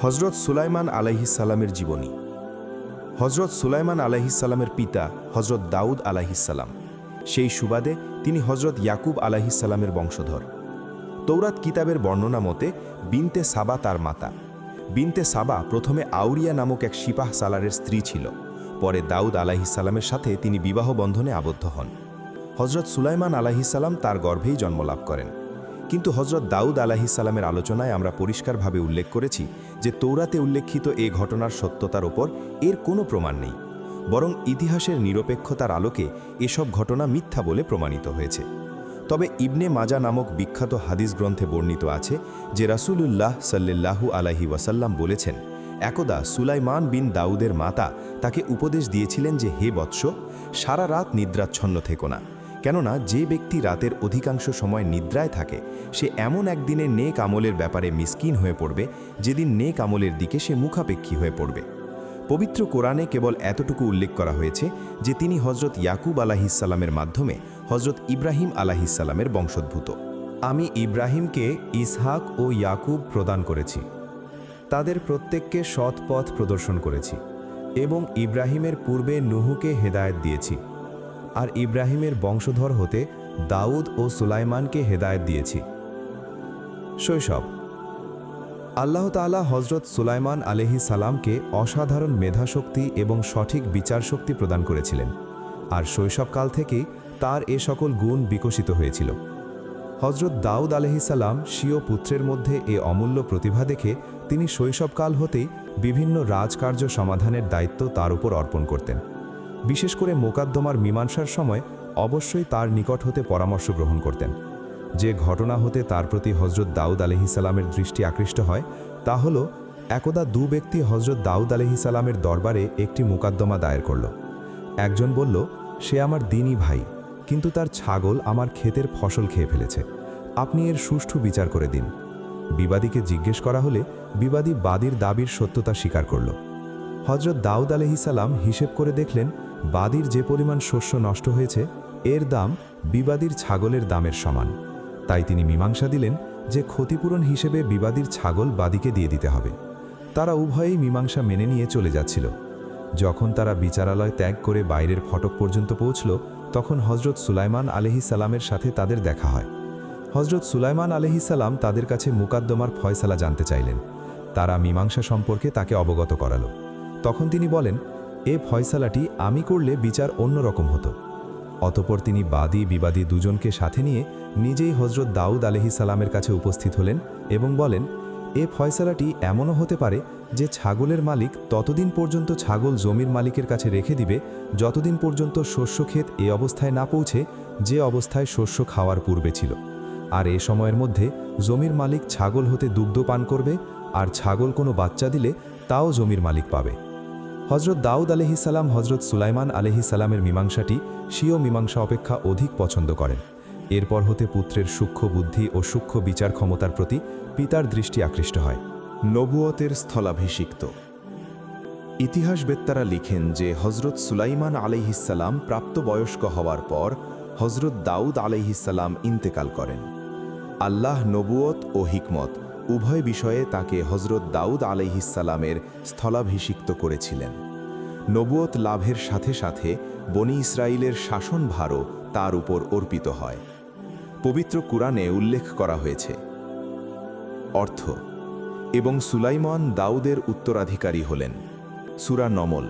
হজরত সুলাইমান আলাইহিসসালামের জীবনী। হজরত সুলাইমান আলাইহিসসালামের পিতা হজরত দাউদ আলাইহিসসালাম। সেই সুবাদে তিনি হজরত ইয়াকুব আলাইহিসসালামের বংশধর। তৌরাত কিতাবের বর্ণনা মতে বিনতে সাবা তার মাতা। বিনতে সাবা প্রথমে আউরিয়া নামক এক সিপাহ সালারের স্ত্রী ছিল। পরে দাউদ আলাইহিসসালামের সাথে তিনি বিবাহ বন্ধনে আবদ্ধ হন। হজরত সুলাইমান আলাইহিসসালাম তার গর্ভেই জন্মলাভ করেন। কিন্তু হজরত দাউদ আলাইহিসসালামের আলোচনায় আমরা পরিষ্কারভাবে উল্লেখ করেছি যে তৌরাতে উল্লেখিত এ ঘটনার সত্যতার ওপর এর কোনো প্রমাণ নেই, বরং ইতিহাসের নিরপেক্ষতার আলোকে এসব ঘটনা মিথ্যা বলে প্রমাণিত হয়েছে। তবে ইবনে মাজা নামক বিখ্যাত হাদিস গ্রন্থে বর্ণিত আছে যে রাসূলুল্লাহ সাল্লাল্লাহু আলাইহি ওয়াসাল্লাম বলেছেন, একদা সুলাইমান বিন দাউদের মাতা তাকে উপদেশ দিয়েছিলেন যে, হে বৎস, সারা রাত নিদ্রাচ্ছন্ন থেকো না, কেননা যে ব্যক্তি রাতের অধিকাংশ সময় নিদ্রায় থাকে সে এমন একদিনে নেক আমলের ব্যাপারে মিসকিন হয়ে পড়বে যেদিন নেক আমলের দিকে সে মুখাপেক্ষী হয়ে পড়বে। পবিত্র কোরআনে কেবল এতটুকু উল্লেখ করা হয়েছে যে তিনি হজরত ইয়াকুব আলাইহিসসালামের মাধ্যমে হজরত ইব্রাহিম আলাইহিসসালামের বংশোদ্ভূত। আমি ইব্রাহিমকে ইসহাক ও ইয়াকুব প্রদান করেছি, তাদের প্রত্যেককে সৎ পথ প্রদর্শন করেছি, এবং ইব্রাহিমের পূর্বে নুহুকে হেদায়েত দিয়েছি, আর ইব্রাহিমের বংশধর হতে দাউদ ও সুলাইমানকে হেদায়েত দিয়েছি। শৈশব। আল্লাহ তাআলা হজরত সুলাইমান আলাইহিস সালামকে অসাধারণ মেধাশক্তি এবং সঠিক বিচারশক্তি প্রদান করেছিলেন, আর শৈশবকাল থেকেই তার এ সকল গুণ বিকশিত হয়েছিল। হজরত দাউদ আলাইহিস সালাম স্বীয় পুত্রের মধ্যে এ অমূল্য প্রতিভা দেখে তিনি শৈশবকাল হতেই বিভিন্ন রাজকার্য সমাধানের দায়িত্ব তার উপর অর্পণ করতেন। বিশেষ করে মোকাদ্দমার মীমাংসার সময় অবশ্যই তার নিকট হতে পরামর্শ গ্রহণ করতেন। যে ঘটনা হতে তার প্রতি হজরত দাউদ আলাইহিস সালামের দৃষ্টি আকৃষ্ট হয় তা হল, একদা দু ব্যক্তি হজরত দাউদ আলাইহিস সালামের দরবারে একটি মোকাদ্দমা দায়ের করল। একজন বলল, সে আমার দ্বীনী ভাই, কিন্তু তার ছাগল আমার ক্ষেতের ফসল খেয়ে ফেলেছে, আপনি এর সুষ্ঠু বিচার করে দিন। বিবাদীকে জিজ্ঞেস করা হলে বিবাদী বাদীর দাবির সত্যতা স্বীকার করল। হজরত দাউদ আলাইহিস সালাম হিসেব করে দেখলেন বাদীর যে পরিমাণ শস্য নষ্ট হয়েছে এর দাম বিবাদীর ছাগলের দামের সমান। তাই তিনি মীমাংসা দিলেন যে ক্ষতিপূরণ হিসেবে বিবাদীর ছাগল বাদীকে দিয়ে দিতে হবে। তারা উভয়েই মীমাংসা মেনে নিয়ে চলে যাচ্ছিল। যখন তারা বিচারালয় ত্যাগ করে বাইরের ফটক পর্যন্ত পৌঁছল, তখন হজরত সুলাইমান আলাইহিস সালামের সাথে তাদের দেখা হয়। হজরত সুলাইমান আলাইহিস সালাম তাদের কাছে মুকাদ্দমার ফয়সালা জানতে চাইলেন। তারা মীমাংসা সম্পর্কে তাকে অবগত করালো। তখন তিনি বলেন, এ ফয়সালাটি আমি করলে বিচার অন্যরকম হতো। অতঃপর তিনি বাদী বিবাদী দুজনকে সাথে নিয়ে নিজেই হজরত দাউদ আলাইহিস সালামের কাছে উপস্থিত হলেন এবং বলেন, এ ফয়সালাটি এমনও হতে পারে যে ছাগলের মালিক ততদিন পর্যন্ত ছাগল জমির মালিকের কাছে রেখে দিবে যতদিন পর্যন্ত শস্যক্ষেত এ অবস্থায় না পৌঁছে যে অবস্থায় শস্য খাওয়ার পূর্বে ছিল, আর এ সময়ের মধ্যে জমির মালিক ছাগল হতে দুগ্ধ পান করবে, আর ছাগল কোনো বাচ্চা দিলে তাও জমির মালিক পাবে। হজরত দাউদ আলাইহিস সালাম হজরত সুলাইমান আলাইহিস সালামের মীমাংসাটি স্বীয় মীমাংসা অপেক্ষা অধিক পছন্দ করেন। এরপর হতে পুত্রের সূক্ষ্ম বুদ্ধি ও সূক্ষ্ম বিচার ক্ষমতার প্রতি পিতার দৃষ্টি আকৃষ্ট হয়। নবুয়তের স্থলাভিষিক্ত। ইতিহাসবেত্তারা লিখেন যে হজরত সুলাইমান আলাইহিসসালাম প্রাপ্তবয়স্ক হওয়ার পর হজরত দাউদ আলাইহিসসালাম ইন্তেকাল করেন। আল্লাহ নবুয়ত ও হিকমত উভয় বিষয়ে তাকে হজরত দাউদ আলাইহিসসালামের স্থলাভিষিক্ত করেছিলেন। নবুয়ত লাভের সাথে সাথে বনি ইসরায়েলের শাসনভারও তার উপর অর্পিত হয়। পবিত্র কুরআনে উল্লেখ করা হয়েছে, অর্থ, এবং সুলাইমান দাউদের উত্তরাধিকারী হলেন। সূরা নমল।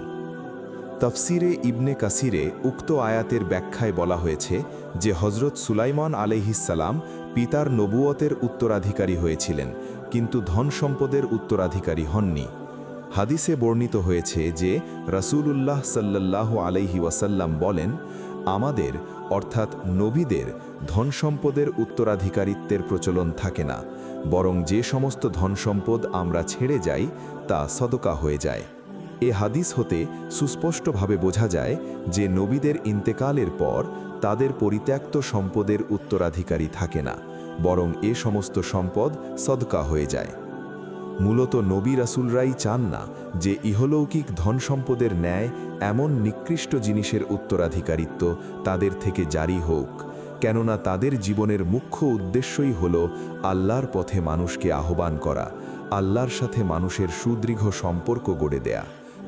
তাফসিরে ইবনে কাসিরে উক্ত আয়াতের ব্যাখ্যায় বলা হয়েছে যে হজরত সুলাইমান আলাইহিসসালাম পিতার নবুয়তের উত্তরাধিকারী হয়েছিলেন, কিন্তু ধন সম্পদের উত্তরাধিকারী হননি। হাদিসে বর্ণিত হয়েছে যে রাসূলুল্লাহ সাল্লাল্লাহু আলাইহি ওয়াসাল্লাম বলেন, আমাদের অর্থাৎ নবীদের ধন সম্পদের উত্তরাধিকারিত্বের প্রচলন থাকে না, বরং যে সমস্ত ধন সম্পদ আমরা ছেড়ে যাই তা সদকা হয়ে যায়। এ হাদিস হতে সুস্পষ্টভাবে বোঝা যায় যে নবীদের ইন্তেকালের পর তাদের পরিত্যক্ত সম্পদের উত্তরাধিকারী থাকে না, বরং এ সমস্ত সম্পদ সদকা হয়ে যায়। মূলত নবী রাসূলরাই চান না যে ইহলৌকিক ধন সম্পদের ন্যায় এমন নিকৃষ্ট জিনিসের উত্তরাধিকারিত্ব তাদের থেকে জারি হোক, কেননা তাদের জীবনের মুখ্য উদ্দেশ্যই হল আল্লাহর পথে মানুষকে আহ্বান করা, আল্লাহর সাথে মানুষের সুদৃঢ় সম্পর্ক গড়ে দেয়া।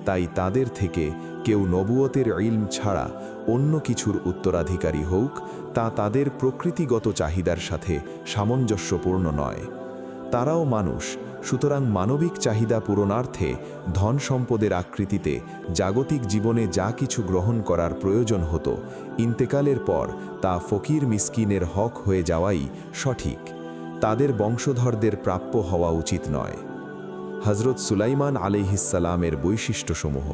তাই তাদের থেকে কেউ নবুয়তের ইলম ছাড়া অন্য কিছুর উত্তরাধিকারী হোক, তা তাদের প্রকৃতিগত চাহিদার সাথে সামঞ্জস্যপূর্ণ নয়। তারাও মানুষ, সুতরাং মানবিক চাহিদা পূরণার্থে ধন সম্পদের আকৃতিতে জাগতিক জীবনে যা কিছু গ্রহণ করার প্রয়োজন হতো, ইন্তেকালের পর তা ফকির মিসকিনের হক হয়ে যাওয়াই সঠিক। তাদের বংশধরদের প্রাপ্য হওয়া উচিত নয়। হজরত সুলাইমান আলাইহিসসালামের বৈশিষ্ট্যসমূহ।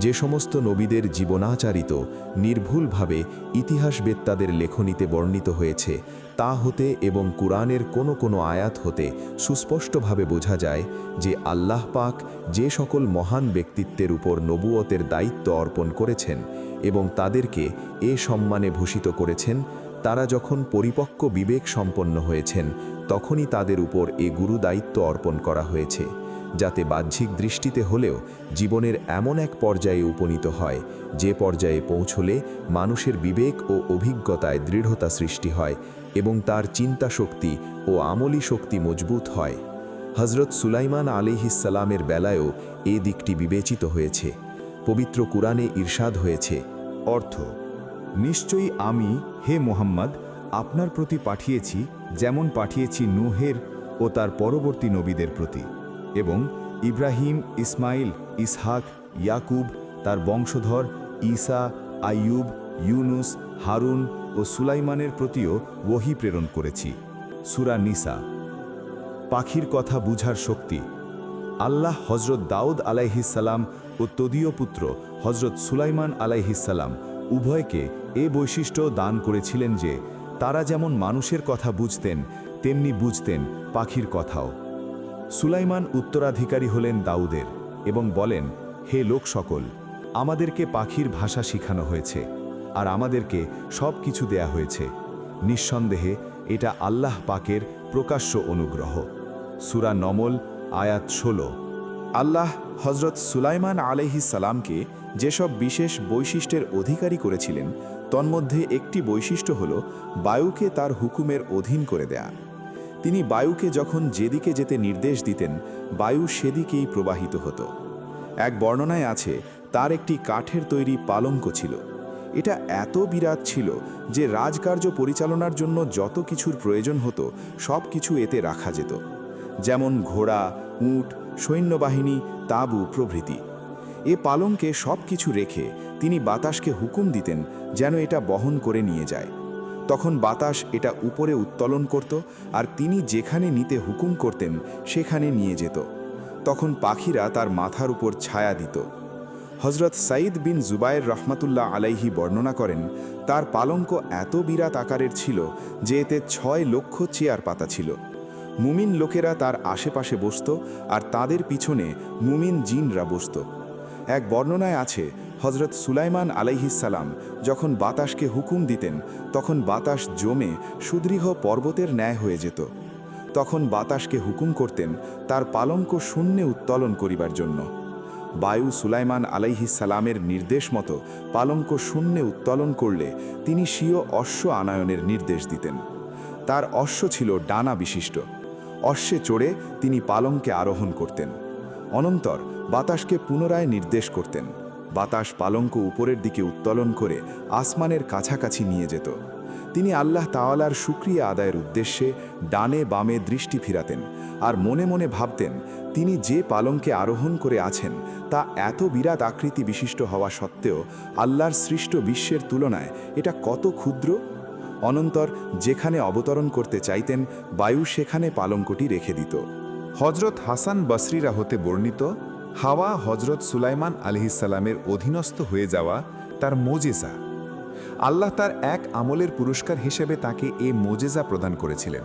যে সমস্ত নবীদের জীবনাচারিত নির্ভুলভাবে ইতিহাসবেত্তাদের লেখনীতে বর্ণিত হয়েছে, তা হতে এবং কুরআনের কোনো কোনো আয়াত হতে সুস্পষ্টভাবে বোঝা যায় যে আল্লাহ পাক যে সকল মহান ব্যক্তিত্বের উপর নবুয়তের দায়িত্ব অর্পণ করেছেন এবং তাদেরকে এ সম্মানে ভূষিত করেছেন, তারা যখন পরিপক্ক বিবেক সম্পন্ন হয়েছেন, তখনই তাদের উপর এ গুরু দায়িত্ব অর্পণ করা হয়েছে, যাতে বাহ্যিক দৃষ্টিতে হলেও জীবনের এমন এক পর্যায়ে উপনীত হয় যে পর্যায়ে পৌঁছলে মানুষের বিবেক ও অভিজ্ঞতায় দৃঢ়তা সৃষ্টি হয় এবং তার চিন্তা শক্তি ও আমলী শক্তি মজবুত হয়। হজরত সুলাইমান আলাইহিসসালামের বেলায়ও এ দিকটি বিবেচিত হয়েছে। পবিত্র কুরআনে ইরশাদ হয়েছে, অর্থ, নিশ্চয়ই আমি, হে মুহাম্মদ, আপনার প্রতি পাঠিয়েছি যেমন পাঠিয়েছি নূহের ও তার পরবর্তী নবীদের প্রতি, এবং ইব্রাহিম, ইসমাইল, ইসহাক, ইয়াকুব, তার বংশধর ঈসা, আইয়ুব, ইউনুস, হারুন ও সুলাইমানের প্রতিও ওহী প্রেরণ করেছি। সূরা নিসা। পাখির কথা বুঝার শক্তি। আল্লাহ হজরত দাউদ আলাইহিসসালাম ও তদীয় পুত্র হজরত সুলাইমান আলাইহিসসালাম উভয়কে এ বৈশিষ্ট্য দান করেছিলেন যে তারা যেমন মানুষের কথা বুঝতেন, তেমনি বুঝতেন পাখির কথাও। সুলাইমান উত্তরাধিকারী হলেন দাউদের এবং বলেন, হে লোক সকল, আমাদেরকে পাখির ভাষা শিখানো হয়েছে আর আমাদেরকে সব কিছু দেয়া হয়েছে। নিঃসন্দেহে এটা আল্লাহ পাকের প্রকাশ্য অনুগ্রহ। সূরা নমল, আয়াত 16। আল্লাহ হজরত সুলাইমান আলাইহিসসালামকে যেসব বিশেষ বৈশিষ্ট্যের অধিকারী করেছিলেন, তন্মধ্যে একটি বৈশিষ্ট্য হল বায়ুকে তার হুকুমের অধীন করে দেয়া। তিনি বায়ুকে যখন যেদিকে যেতে নির্দেশ দিতেন, বায়ু সেদিকেই প্রবাহিত হতো। এক বর্ণনায় আছে, তার একটি কাঠের তৈরি পালঙ্ক ছিল। এটা এত বিরাট ছিল যে রাজকার্য পরিচালনার জন্য যত কিছুর প্রয়োজন হতো সব কিছু এতে রাখা যেত, যেমন ঘোড়া, উট, সৈন্যবাহিনী, তাঁবু প্রভৃতি। এ পালঙ্কে সব কিছু রেখে তিনি বাতাসকে হুকুম দিতেন যেন এটা বহন করে নিয়ে যায়। তখন বাতাস এটা উপরে উত্তোলন করত আর তিনি যেখানে নিতে হুকুম করতেন সেখানে নিয়ে যেত। তখন পাখিরা তার মাথার উপর ছায়া দিত। হজরত সাঈদ বিন জুবায়ের রহমাতুল্লাহ আলাইহি বর্ণনা করেন, তার পালঙ্ক এত বিরাট আকারের ছিল যে এতে 6 লক্ষ চেয়ার পাতা ছিল। মুমিন লোকেরা তার আশেপাশে বসত আর তাদের পিছনে মুমিন জিনরা বসত। এক বর্ণনায় আছে, হজরত সুলাইমান আলাইহিসসালাম যখন বাতাসকে হুকুম দিতেন, তখন বাতাস জমে সুদৃঢ় পর্বতের ন্যায় হয়ে যেত। তখন বাতাসকে হুকুম করতেন তার পালঙ্ক শূন্যে উত্তোলন করিবার জন্য। বায়ু সুলাইমান আলাইহিসসালামের নির্দেশ মতো পালঙ্ক শূন্যে উত্তোলন করলে তিনি স্বীয় অশ্ব আনায়নের নির্দেশ দিতেন। তার অশ্ব ছিল ডানা বিশিষ্ট। অশ্বে চড়ে তিনি পালঙ্কে আরোহণ করতেন। অনন্তর বাতাসকে পুনরায় নির্দেশ করতেন। বাতাস পালঙ্ক উপরের দিকে উত্তোলন করে আসমানের কাছাকাছি নিয়ে যেত। তিনি আল্লাহ তাআলার শুকরিয়া আদায়ের উদ্দেশ্যে ডানে বামে দৃষ্টি ফিরাতেন আর মনে মনে ভাবতেন, তিনি যে পালঙ্কে আরোহণ করে আছেন তা এত বিরাট আকৃতি বিশিষ্ট হওয়া সত্ত্বেও আল্লাহর সৃষ্ট বিশ্বের তুলনায় এটা কত ক্ষুদ্র। অনন্তর যেখানে অবতরণ করতে চাইতেন, বায়ু সেখানে পালঙ্কটি রেখে দিত। হজরত হাসান বসরিরা হতে বর্ণিত, হাওয়া হজরত সুলাইমান আলাইহিসসালামের অধীনস্থ হয়ে যাওয়া তার মোজেজা। আল্লাহ তার এক আমলের পুরস্কার হিসেবে তাকে এ মোজেজা প্রদান করেছিলেন।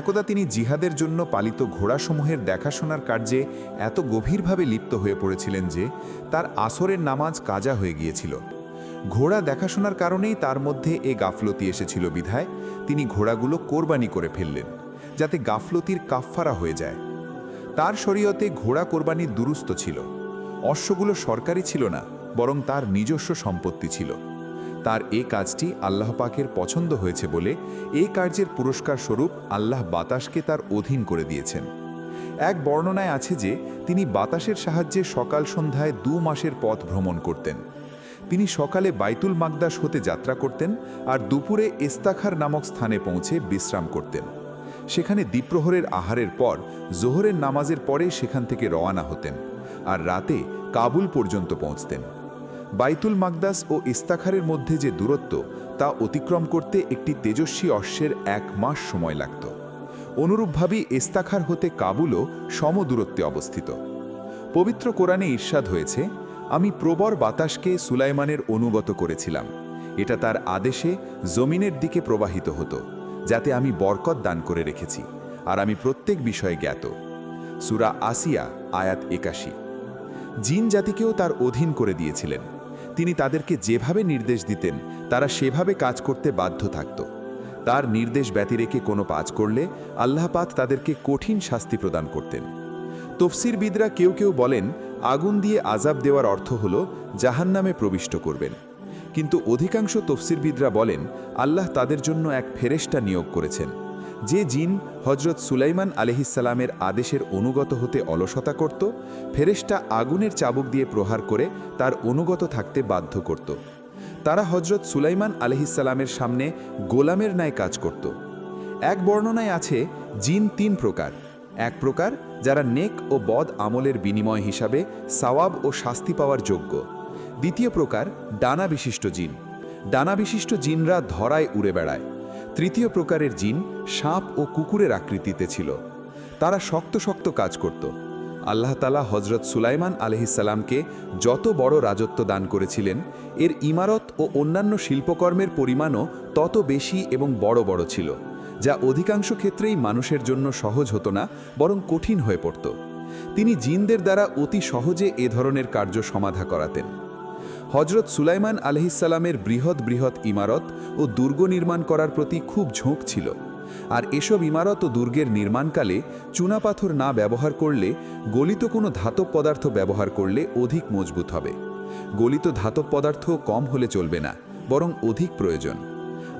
একদা তিনি জিহাদের জন্য পালিত ঘোড়াসমূহের দেখাশোনার কার্যে এত গভীরভাবে লিপ্ত হয়ে পড়েছিলেন যে তার আসরের নামাজ কাজা হয়ে গিয়েছিল। ঘোড়া দেখাশোনার কারণেই তার মধ্যে এ গাফলতি এসেছিল বিধায় তিনি ঘোড়াগুলো কোরবানি করে ফেললেন, যাতে গাফলতির কাফফারা হয়ে যায়। তার শরীয়তে ঘোড়া কোরবানি দুরুস্ত ছিল। অশ্বগুলো সরকারি ছিল না, বরং তার নিজস্ব সম্পত্তি ছিল। তার এ কাজটি আল্লাহ পাকের পছন্দ হয়েছে বলে এই কার্যের পুরস্কার স্বরূপ আল্লাহ বাতাসকে তার অধীন করে দিয়েছেন। এক বর্ণনায় আছে যে তিনি বাতাসের সাহায্যে সকাল সন্ধ্যায় 2 মাসের পথ ভ্রমণ করতেন। তিনি সকালে বাইতুল মাকদাস হতে যাত্রা করতেন আর দুপুরে ইস্তাখার নামক স্থানে পৌঁছে বিশ্রাম করতেন। সেখানে দ্বিপ্রহরের আহারের পর জোহরের নামাজের পরে সেখান থেকে রওনা হতেন আর রাতে কাবুল পর্যন্ত পৌঁছতেন। বাইতুল মাকদাস ও ইস্তাখারের মধ্যে যে দূরত্ব তা অতিক্রম করতে একটি তেজস্বী অশ্বের 1 মাস সময় লাগত। অনুরূপভাবেই ইস্তাখার হতে কাবুলও সমদূরত্বে অবস্থিত। পবিত্র কোরআনে ইরশাদ হয়েছে, আমি প্রবর বাতাসকে সুলাইমানের অনুগত করেছিলাম। এটা তার আদেশে জমিনের দিকে প্রবাহিত হতো, যাতে আমি বরকত দান করে রেখেছি, আর আমি প্রত্যেক বিষয়ে জ্ঞাত। সূরা আসিয়া আয়াত 81। জিন জাতিকেও তার অধীন করে দিয়েছিলেন। তিনি তাদেরকে যেভাবে নির্দেশ দিতেন তারা সেভাবে কাজ করতে বাধ্য থাকত। তার নির্দেশ ব্যতিরেকে কোনো কাজ করলে আল্লাহ পাক তাদেরকে কঠিন শাস্তি প্রদান করতেন। তফসিরবিদরা কেউ কেউ বলেন আগুন দিয়ে আযাব দেওয়ার অর্থ হল জাহান্নামে প্রবিষ্ট করবেন, কিন্তু অধিকাংশ তফসিরবিদরা বলেন আল্লাহ তাদের জন্য এক ফেরেশতা নিয়োগ করেছেন। যে জিন হজরত সুলাইমান আলাইহিসসালামের আদেশের অনুগত হতে অলসতা করত, ফেরেশতা আগুনের চাবুক দিয়ে প্রহার করে তার অনুগত থাকতে বাধ্য করত। তারা হজরত সুলাইমান আলাইহিসসালামের সামনে গোলামের ন্যায় কাজ করত। এক বর্ণনায় আছে জিন 3 প্রকার। এক প্রকার যারা নেক ও বদ আমলের বিনিময় হিসাবে সওয়াব ও শাস্তি পাওয়ার যোগ্য। দ্বিতীয় প্রকার ডানা বিশিষ্ট জিন। ডানা বিশিষ্ট জিনরা ধরায় উড়ে বেড়ায়। তৃতীয় প্রকারের জিন সাপ ও কুকুরের আকৃতিতে ছিল। তারা শক্ত শক্ত কাজ করত। আল্লাহ তাআলা হজরত সুলাইমান আলাইহিসসালামকে যত বড় রাজত্ব দান করেছিলেন, এর ইমারত ও অন্যান্য শিল্পকর্মের পরিমাণও তত বেশি এবং বড় বড় ছিল, যা অধিকাংশ ক্ষেত্রেই মানুষের জন্য সহজ হতো না, বরং কঠিন হয়ে পড়ত। তিনি জিনদের দ্বারা অতি সহজে এ ধরনের কার্য সমাধা করাতেন। হজরত সুলাইমান আলাইহিসসালামের বৃহৎ বৃহৎ ইমারত ও দুর্গ নির্মাণ করার প্রতি খুব ঝোঁক ছিল, আর এসব ইমারত ও দুর্গের নির্মাণকালে চুনাপাথর না ব্যবহার করলে গলিত কোনো ধাতব পদার্থ ব্যবহার করলে অধিক মজবুত হবে। গলিত ধাতব পদার্থ কম হলে চলবে না, বরং অধিক প্রয়োজন।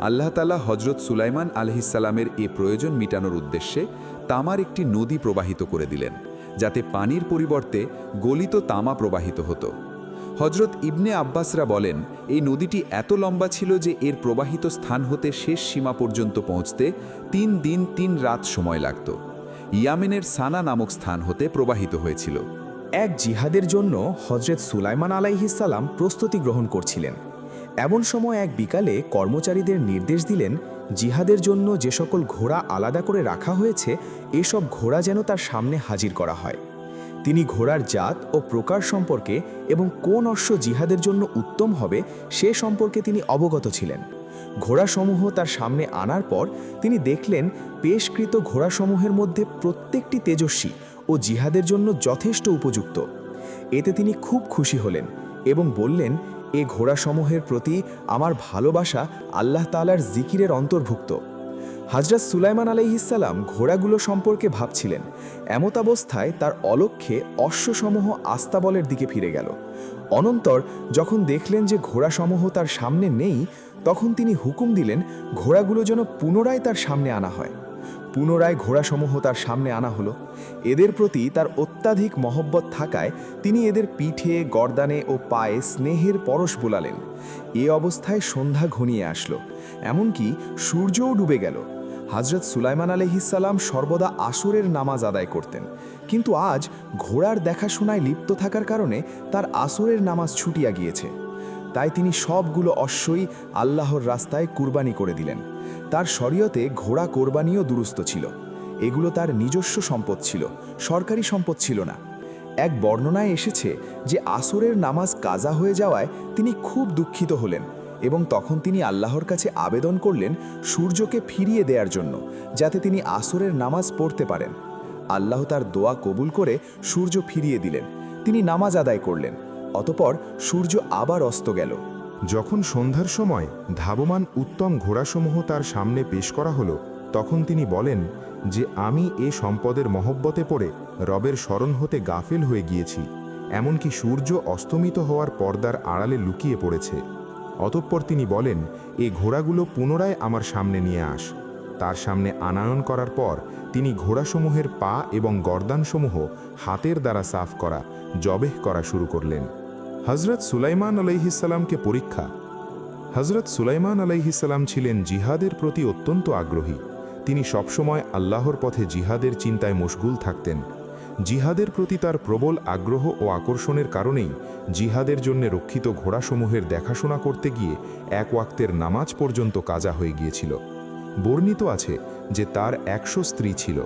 আল্লাহ তাআলা হজরত সুলাইমান আলাইহিসসালামের এ প্রয়োজন মিটানোর উদ্দেশ্যে তামার একটি নদী প্রবাহিত করে দিলেন, যাতে পানির পরিবর্তে গলিত তামা প্রবাহিত হতো। হজরত ইবনে আব্বাসরা বলেন এই নদীটি এত লম্বা ছিল যে এর প্রবাহিত স্থান হতে শেষ সীমা পর্যন্ত পৌঁছতে 3 দিন 3 রাত সময় লাগত। ইয়ামেনের সানা নামক স্থান হতে প্রবাহিত হয়েছিল। এক জিহাদের জন্য হজরত সুলাইমান আলাইহিসসালাম প্রস্তুতি গ্রহণ করছিলেন। এমন সময় এক বিকালে কর্মচারীদের নির্দেশ দিলেন জিহাদের জন্য যে সকল ঘোড়া আলাদা করে রাখা হয়েছে এসব ঘোড়া যেন তার সামনে হাজির করা হয়। তিনি ঘোড়ার জাত ও প্রকার সম্পর্কে এবং কোন অশ্ব জিহাদের জন্য উত্তম হবে সে সম্পর্কে তিনি অবগত ছিলেন। ঘোড়াসমূহ তার সামনে আনার পর তিনি দেখলেন পেশকৃত ঘোড়াসমূহের মধ্যে প্রত্যেকটি তেজস্বী ও জিহাদের জন্য যথেষ্ট উপযুক্ত। এতে তিনি খুব খুশি হলেন এবং বললেন, এ ঘোড়াসমূহের প্রতি আমার ভালোবাসা আল্লাহ তাআলার জিকিরের অন্তর্ভুক্ত। হযরত সুলাইমান আলাইহিসসালাম ঘোড়াগুলো সম্পর্কে ভাবছিলেন। এমতাবস্থায় তার অলক্ষ্যে অশ্বসমূহ আস্তাবলের দিকে ফিরে গেল। অনন্তর যখন দেখলেন যে ঘোড়াসমূহ তার সামনে নেই, তখন তিনি হুকুম দিলেন ঘোড়াগুলো যেন পুনরায় তার সামনে আনা হয়। পুনরায় ঘোড়াসমূহ তার সামনে আনা হলো। এদের প্রতি তার অত্যাধিক মহব্বত থাকায় তিনি এদের পিঠে, গর্দানে ও পায়ে স্নেহের পরশ বোলালেন। এ অবস্থায় সন্ধ্যা ঘনিয়ে আসলো, এমনকি সূর্যও ডুবে গেল। হযরত সুলাইমান আলাইহিসসালাম সর্বদা আসরের নামাজ আদায় করতেন, কিন্তু আজ ঘোড়ার দেখাশোনায় লিপ্ত থাকার কারণে তার আসরের নামাজ ছুটিয়া গিয়েছে। তাই তিনি সবগুলো অশ্বই আল্লাহর রাস্তায় কুরবানি করে দিলেন। তার শরীয়তে ঘোড়া কোরবানিও দুরুস্ত ছিল। এগুলো তার নিজস্ব সম্পদ ছিল, সরকারি সম্পদ ছিল না। এক বর্ণনায় এসেছে যে আসরের নামাজ কাজা হয়ে যাওয়ায় তিনি খুব দুঃখিত হলেন এবং তখন তিনি আল্লাহর কাছে আবেদন করলেন সূর্যকে ফিরিয়ে দেওয়ার জন্য, যাতে তিনি আসরের নামাজ পড়তে পারেন। আল্লাহ তার দোয়া কবুল করে সূর্য ফিরিয়ে দিলেন। তিনি নামাজ আদায় করলেন। অতঃপর সূর্য আবার অস্ত গেল। যখন সন্ধ্যার সময় ধাবমান উত্তম ঘোড়াসমূহ তার সামনে পেশ করা হলো, তখন তিনি বলেন যে আমি এ সম্পদের মহব্বতে পড়ে রবের স্মরণ হতে গাফেল হয়ে গিয়েছি, এমনকি সূর্য অস্তমিত হওয়ার পর্দার আড়ালে লুকিয়ে পড়েছে। অতঃপর তিনি বলেন, এ ঘোড়াগুলো পুনরায় আমার সামনে নিয়ে আস। তার সামনে আনায়ন করার পর তিনি ঘোড়াসমূহের পা এবং গর্দানসমূহ হাতের দ্বারা সাফ করা, জবেহ করা শুরু করলেন। হজরত সুলাইমান আলাইহিসসালামকে পরীক্ষা। হজরত সুলাইমান আলাইহিসসালাম ছিলেন জিহাদের প্রতি অত্যন্ত আগ্রহী। তিনি সবসময় আল্লাহর পথে জিহাদের চিন্তায় মশগুল থাকতেন। জিহাদের প্রতি তার প্রবল আগ্রহ ও আকর্ষণের কারণেই জিহাদের জন্য রক্ষিত ঘোড়াসমূহের দেখাশোনা করতে গিয়ে এক ওয়াক্তের নামাজ পর্যন্ত কাজা হয়ে গিয়েছিল। বর্ণিত আছে যে তার 100 স্ত্রী ছিল।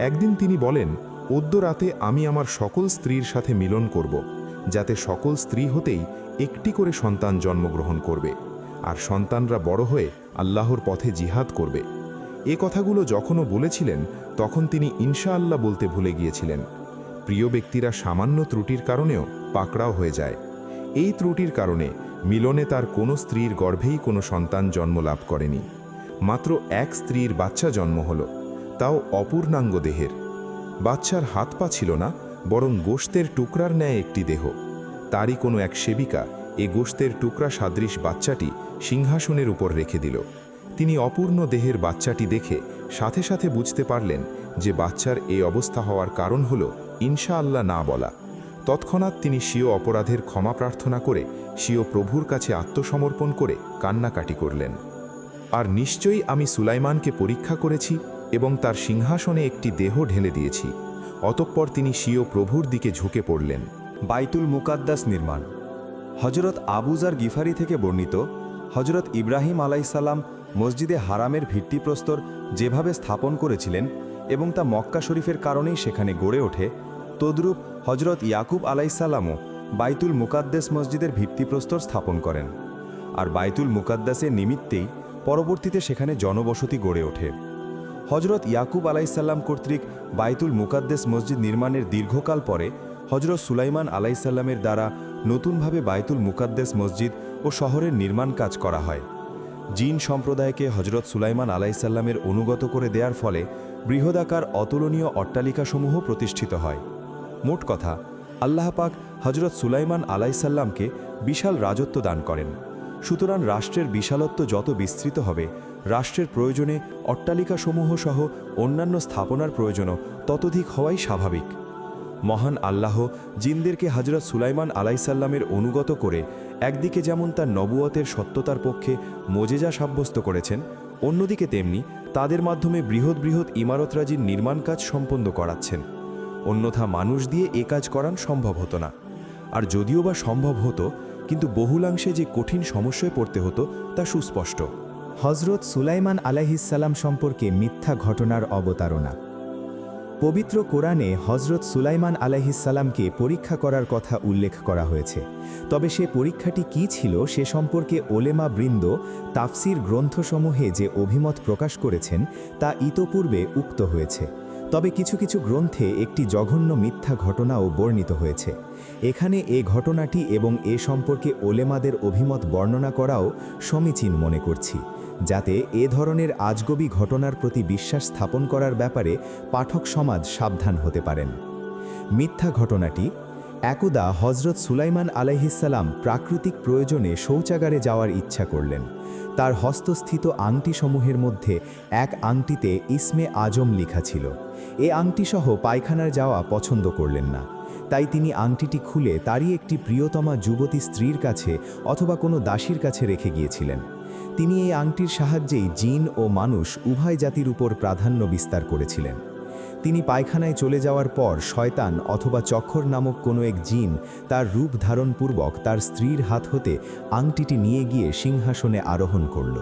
একদিন তিনি বলেন, অদ্য রাতে আমি আমার সকল স্ত্রীর সাথে মিলন করব, যাতে সকল স্ত্রী হতেই একটি করে সন্তান জন্মগ্রহণ করবে, আর সন্তানরা বড় হয়ে আল্লাহর পথে জিহাদ করবে। এ কথাগুলো যখনও বলেছিলেন তখন তিনি ইনশাআল্লাহ বলতে ভুলে গিয়েছিলেন। প্রিয় ব্যক্তিরা সামান্য ত্রুটির কারণেও পাকড়াও হয়ে যায়। এই ত্রুটির কারণে মিলনে তার কোনো স্ত্রীর গর্ভেই কোনো সন্তান জন্ম লাভ করেনি। মাত্র এক স্ত্রীর বাচ্চা জন্ম হল, তাও অপূর্ণাঙ্গ দেহের। বাচ্চার হাত পা ছিল না, বরং গোশতের টুকরার ন্যায় একটি দেহ। তারই কোনো এক সেবিকা এ গোশতের টুকরা সাদৃশ বাচ্চাটি সিংহাসনের উপর রেখে দিল। তিনি অপূর্ণ দেহের বাচ্চাটি দেখে সাথে সাথে বুঝতে পারলেন যে বাচ্চার এই অবস্থা হওয়ার কারণ হল ইনশাআল্লাহ না বলা। তৎক্ষণাৎ তিনি স্বীয় অপরাধের ক্ষমা প্রার্থনা করে স্বীয় প্রভুর কাছে আত্মসমর্পণ করে কান্নাকাটি করলেন। আর নিশ্চয়ই আমি সুলাইমানকে পরীক্ষা করেছি এবং তার সিংহাসনে একটি দেহ ঢেলে দিয়েছি। অতঃপর তিনি স্বীয় প্রভুর দিকে ঝুঁকে পড়লেন। বাইতুল মুকাদ্দাস নির্মাণ। হজরত আবুজার গিফারি থেকে বর্ণিত, হজরত ইব্রাহিম আলাইসাল্লাম মসজিদে হারামের ভিত্তিপ্রস্তর যেভাবে স্থাপন করেছিলেন এবং তা মক্কা শরীফের কারণেই সেখানে গড়ে ওঠে, তদ্রূপ হজরত ইয়াকুব আলাইসাল্লামও বাইতুল মুকাদ্দাস মসজিদের ভিত্তিপ্রস্তর স্থাপন করেন। আর বাইতুল মুকাদ্দাসের নিমিত্তেই পরবর্তীতে সেখানে জনবসতি গড়ে ওঠে। হজরত ইয়াকুব আলাইসাল্লাম কর্তৃক বাইতুল মুকাদ্দাস মসজিদ নির্মাণের দীর্ঘকাল পরে হজরত সুলাইমান আলাইসাল্লামের দ্বারা নতুনভাবে বাইতুল মুকাদ্দাস মসজিদ ও শহরের নির্মাণ কাজ করা হয়। জিন সম্প্রদায়কে হজরত সুলাইমান আলাইসাল্লামের অনুগত করে দেওয়ার ফলে বৃহদাকার অতুলনীয় অট্টালিকাসমূহ প্রতিষ্ঠিত হয়। মোট কথা, আল্লাহ পাক হজরত সুলাইমান আলাইসাল্লামকে বিশাল রাজত্ব দান করেন। সুতরাং রাষ্ট্রের বিশালত্ব যত বিস্তৃত হবে, রাষ্ট্রের প্রয়োজনে অট্টালিকাসমূহ সহ অন্যান্য স্থাপনার প্রয়োজনও ততোধিক হওয়াই স্বাভাবিক। মহান আল্লাহ জিনদেরকে হজরত সুলাইমান আলাইসাল্লামের অনুগত করে একদিকে যেমন তার নবুয়তের সত্যতার পক্ষে মোজেজা সাব্যস্ত করেছেন, অন্যদিকে তেমনি তাদের মাধ্যমে বৃহৎ বৃহৎ ইমারতরাজির নির্মাণ কাজ সম্পন্ন করাচ্ছেন। অন্যথা মানুষ দিয়ে এ কাজ করান সম্ভব হতো না। আর যদিও বা সম্ভব হতো, কিন্তু বহুলাংশে যে কঠিন সমস্যায় পড়তে হতো তা সুস্পষ্ট। হজরত সুলাইমান আলাইহিসসালাম সম্পর্কে মিথ্যা ঘটনার অবতারণা। পবিত্র কোরআনে হজরত সুলাইমান আলাইহিসসালামকে পরীক্ষা করার কথা উল্লেখ করা হয়েছে। তবে সে পরীক্ষাটি কী ছিল সে সম্পর্কে ওলেমা বৃন্দ তাফসির গ্রন্থসমূহে যে অভিমত প্রকাশ করেছেন তা ইতপূর্বে উক্ত হয়েছে। তবে কিছু কিছু গ্রন্থে একটি জঘন্য মিথ্যা ঘটনাও বর্ণিত হয়েছে। এখানে এ ঘটনাটি এবং এ সম্পর্কে ওলেমাদের অভিমত বর্ণনা করাও সমীচীন মনে করছি, যাতে এ ধরনের আজগবি ঘটনার প্রতি বিশ্বাস স্থাপন করার ব্যাপারে পাঠক সমাজ সাবধান হতে পারেন। মিথ্যা ঘটনাটি: একদা হজরত সুলাইমান আলাইহিসসালাম প্রাকৃতিক প্রয়োজনে শৌচাগারে যাওয়ার ইচ্ছা করলেন। তার হস্তস্থিত আংটিসমূহের মধ্যে এক আংটিতে ইসমে আজম লেখা ছিল। এ আংটিসহ পায়খানার যাওয়া পছন্দ করলেন না। তাই তিনি আংটিটি খুলে তারই একটি প্রিয়তমা যুবতী স্ত্রীর কাছে অথবা কোনো দাসীর কাছে রেখে গিয়েছিলেন। তিনি এই আংটির সাহায্যেই জিন ও মানুষ উভয় জাতির উপর প্রাধান্য বিস্তার করেছিলেন। তিনি পায়খানায় চলে যাওয়ার পর শয়তান অথবা চক্ষর নামক কোনো এক জিন তার রূপ ধারণপূর্বক তার স্ত্রীর হাত হতে আংটিটি নিয়ে গিয়ে সিংহাসনে আরোহণ করল।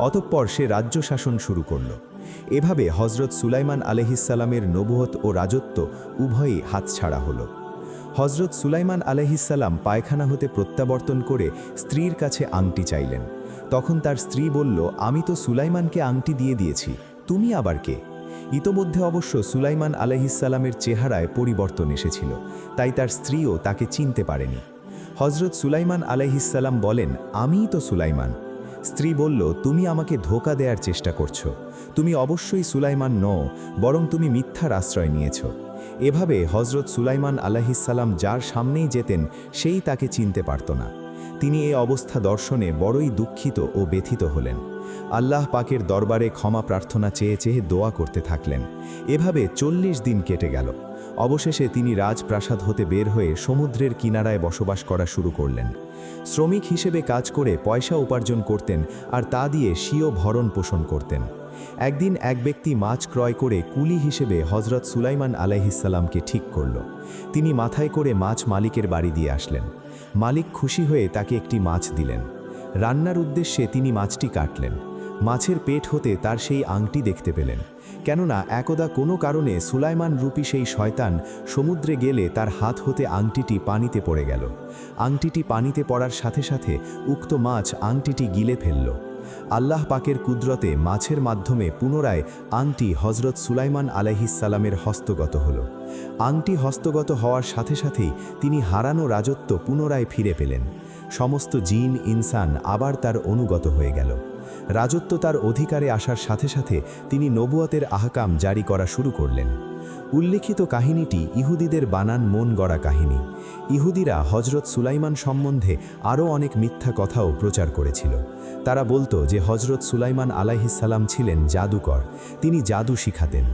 অতঃপর সে রাজ্য শাসন শুরু করল। এভাবে হজরত সুলাইমান আলাইহিসসালামের নবুয়ত ও রাজত্ব উভয়ই হাতছাড়া হল। হজরত সুলাইমান আলাইহিসসালাম পায়খানা হতে প্রত্যাবর্তন করে স্ত্রীর কাছে আংটি চাইলেন। তখন তার স্ত্রী বলল, আমি তো সুলাইমানকে আংটি দিয়ে দিয়েছি, তুমি আবার কে? ইতোমধ্যে অবশ্য সুলাইমান আলাইহিসসালামের চেহারায় পরিবর্তন এসেছিল, তাই তার স্ত্রীও তাকে চিনতে পারেনি। হজরত সুলাইমান আলাইহিসসালাম বলেন, আমিই তো সুলাইমান। স্ত্রী বলল, তুমি আমাকে ধোঁকা দেওয়ার চেষ্টা করছো। তুমি অবশ্যই সুলাইমান নও, বরং তুমি মিথ্যার আশ্রয় নিয়েছ। এভাবে হজরত সুলাইমান আলাইহিসসালাম যার সামনেই যেতেন সেই তাকে চিনতে পারত না। তিনি এ অবস্থা দর্শনে বড়ই দুঃখিত ও ব্যথিত হলেন। আল্লাহ পাকের দরবারে ক্ষমা প্রার্থনা চেয়ে চেয়ে দোয়া করতে থাকলেন। এভাবে 40 দিন কেটে গেল। অবশেষে তিনি রাজপ্রাসাদ হতে বের হয়ে সমুদ্রের কিনারায় বসবাস করা শুরু করলেন। শ্রমিক হিসেবে কাজ করে পয়সা উপার্জন করতেন আর তা দিয়ে স্বীয় ভরণ পোষণ করতেন। একদিন এক ব্যক্তি মাছ ক্রয় করে কুলি হিসেবে হজরত সুলাইমান আলাইহিসসালামকে ঠিক করল। তিনি মাথায় করে মাছ মালিকের বাড়ি দিয়ে আসলেন। মালিক খুশি হয়ে তাকে একটি মাছ দিলেন। রান্নার উদ্দেশ্যে তিনি মাছটি কাটলেন। মাছের পেট হতে তার সেই আংটি দেখতে পেলেন। কেননা একদা কোনো কারণে সুলাইমান রূপী সেই শয়তান সমুদ্রে গেলে তার হাত হতে আংটিটি পানিতে পড়ে গেল। আংটিটি পানিতে পড়ার সাথে সাথে উক্ত মাছ আংটিটি গিলে ফেলল। আল্লাহ পাকের কুদরতে মাছের মাধ্যমে পুনরায় আংটি হজরত সুলাইমান আলাইহিসসালামের হস্তগত হল। আংটি হস্তগত হওয়ার সাথে সাথেই তিনি হারানো রাজত্ব পুনরায় ফিরে পেলেন। সমস্ত জিন ইনসান আবার তার অনুগত হয়ে গেল। রাজত্ব তার অধিকারে আসার সাথে সাথে তিনি নবুয়তের আহকাম জারি করা শুরু করলেন। উল্লিখিত কাহিনীটি ইহুদিদের বানান মন গড়া কাহিনী। ইহুদিরা হজরত সুলাইমান সম্বন্ধে আরও অনেক মিথ্যা কথাও প্রচার করেছিল। তারা বলতো যে হজরত সুলাইমান আলাইহিসসালাম ছিলেন জাদুকর, তিনি জাদু শিখাতেন।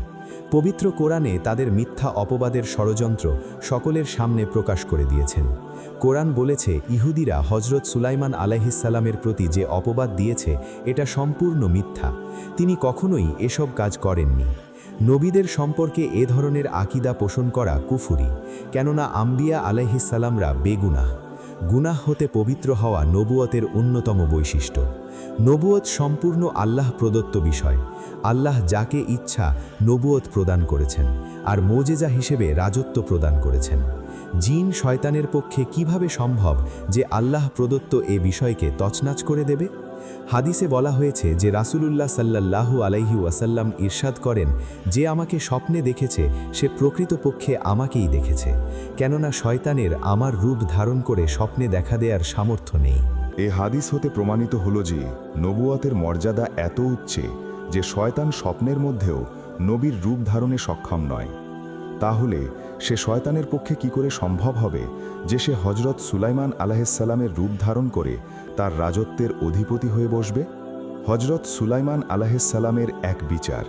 পবিত্র কোরআনে তাদের মিথ্যা অপবাদের ষড়যন্ত্র সকলের সামনে প্রকাশ করে দিয়েছেন। কোরআন বলেছে ইহুদিরা হজরত সুলাইমান আলাইহিসসালামের প্রতি যে অপবাদ দিয়েছে এটা সম্পূর্ণ মিথ্যা। তিনি কখনোই এসব কাজ করেননি। নবীদের সম্পর্কে এ ধরনের আকিদা পোষণ করা কুফুরি, কেননা আম্বিয়া আলাইহিসসালামরা বেগুনাহ। গুনাহ হতে পবিত্র হওয়া নবুয়তের অন্যতম বৈশিষ্ট্য। নবুয়ত সম্পূর্ণ আল্লাহ প্রদত্ত বিষয়। আল্লাহ যাকে ইচ্ছা নবুয়ত প্রদান করেছেন আর মোজেজা হিসেবে রাজত্ব প্রদান করেছেন। জিন শয়তানের পক্ষে কিভাবে সম্ভব যে আল্লাহ প্রদত্ত এ বিষয়কে তছনাছ করে দেবে? হাদিসে বলা হয়েছে যে রাসূলুল্লাহ সাল্লাল্লাহু আলাইহি ওয়াসাল্লাম ইরশাদ করেন, যে আমাকে স্বপ্নে দেখেছে সে প্রকৃতপক্ষে আমাকেই দেখেছে, কেননা শয়তানের আমার রূপ ধারণ করে স্বপ্নে দেখা দেওয়ার সামর্থ্য নেই। এ হাদিস হতে প্রমাণিত হলো যে নবুয়তের মর্যাদা এত উচ্চে যে শয়তান স্বপ্নের মধ্যেও নবীর রূপ ধারণে সক্ষম নয়। তাহলে সে শয়তানের পক্ষে কি করে সম্ভব হবে যে সে হজরত সুলাইমান আলাইহিসসালামের রূপ ধারণ করে তার রাজত্বের অধিপতি হয়ে বসবে? হজরত সুলাইমান আলাইহিসসালামের এক বিচার।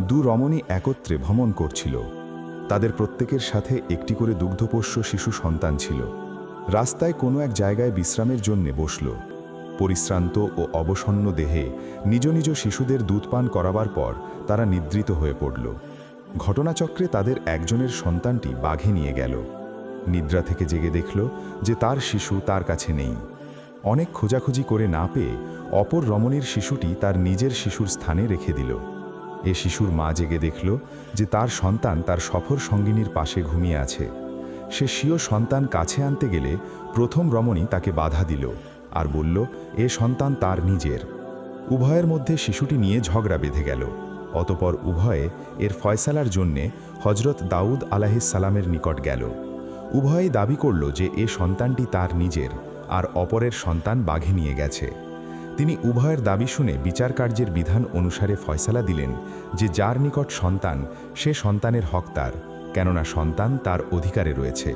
দু রমণী একত্রে ভ্রমণ করছিল। তাদের প্রত্যেকের সাথে একটি করে দুগ্ধপোষ্য শিশু সন্তান ছিল। রাস্তায় কোনো এক জায়গায় বিশ্রামের জন্যে বসল। পরিশ্রান্ত ও অবসন্ন দেহে নিজ নিজ শিশুদের দুধ পান করাবার পর তারা নিদ্রিত হয়ে পড়ল। ঘটনাচক্রে তাদের একজনের সন্তানটি বাঘে নিয়ে গেল। নিদ্রা থেকে জেগে দেখল যে তার শিশু তার কাছে নেই। অনেক খোঁজাখুঁজি করে না পেয়ে অপর রমণীর শিশুটি তার নিজের শিশুর স্থানে রেখে দিল। এ শিশুর মা জেগে দেখল যে তার সন্তান তার সফর সঙ্গিনীর পাশে ঘুমিয়ে আছে। সে স্বীয় সন্তান কাছে আনতে গেলে প্রথম রমণী তাকে বাধা দিল আর বলল এ সন্তান তার নিজের। উভয়ের মধ্যে শিশুটি নিয়ে ঝগড়া বেঁধে গেল। অতপর উভয়ে এর ফয়সালার জন্যে হজরত দাউদ আলাইহিসসালামের নিকট গেল। উভয়েই দাবি করল যে এ সন্তানটি তার নিজের আর অপরের সন্তান বাঘে নিয়ে গেছে। তিনি উভয়ের দাবি শুনে বিচার কার্যের বিধান অনুসারে ফয়সালা দিলেন যে যার নিকট সন্তান সে সন্তানের হকদার, কেননা সন্তান তার অধিকারে রয়েছে।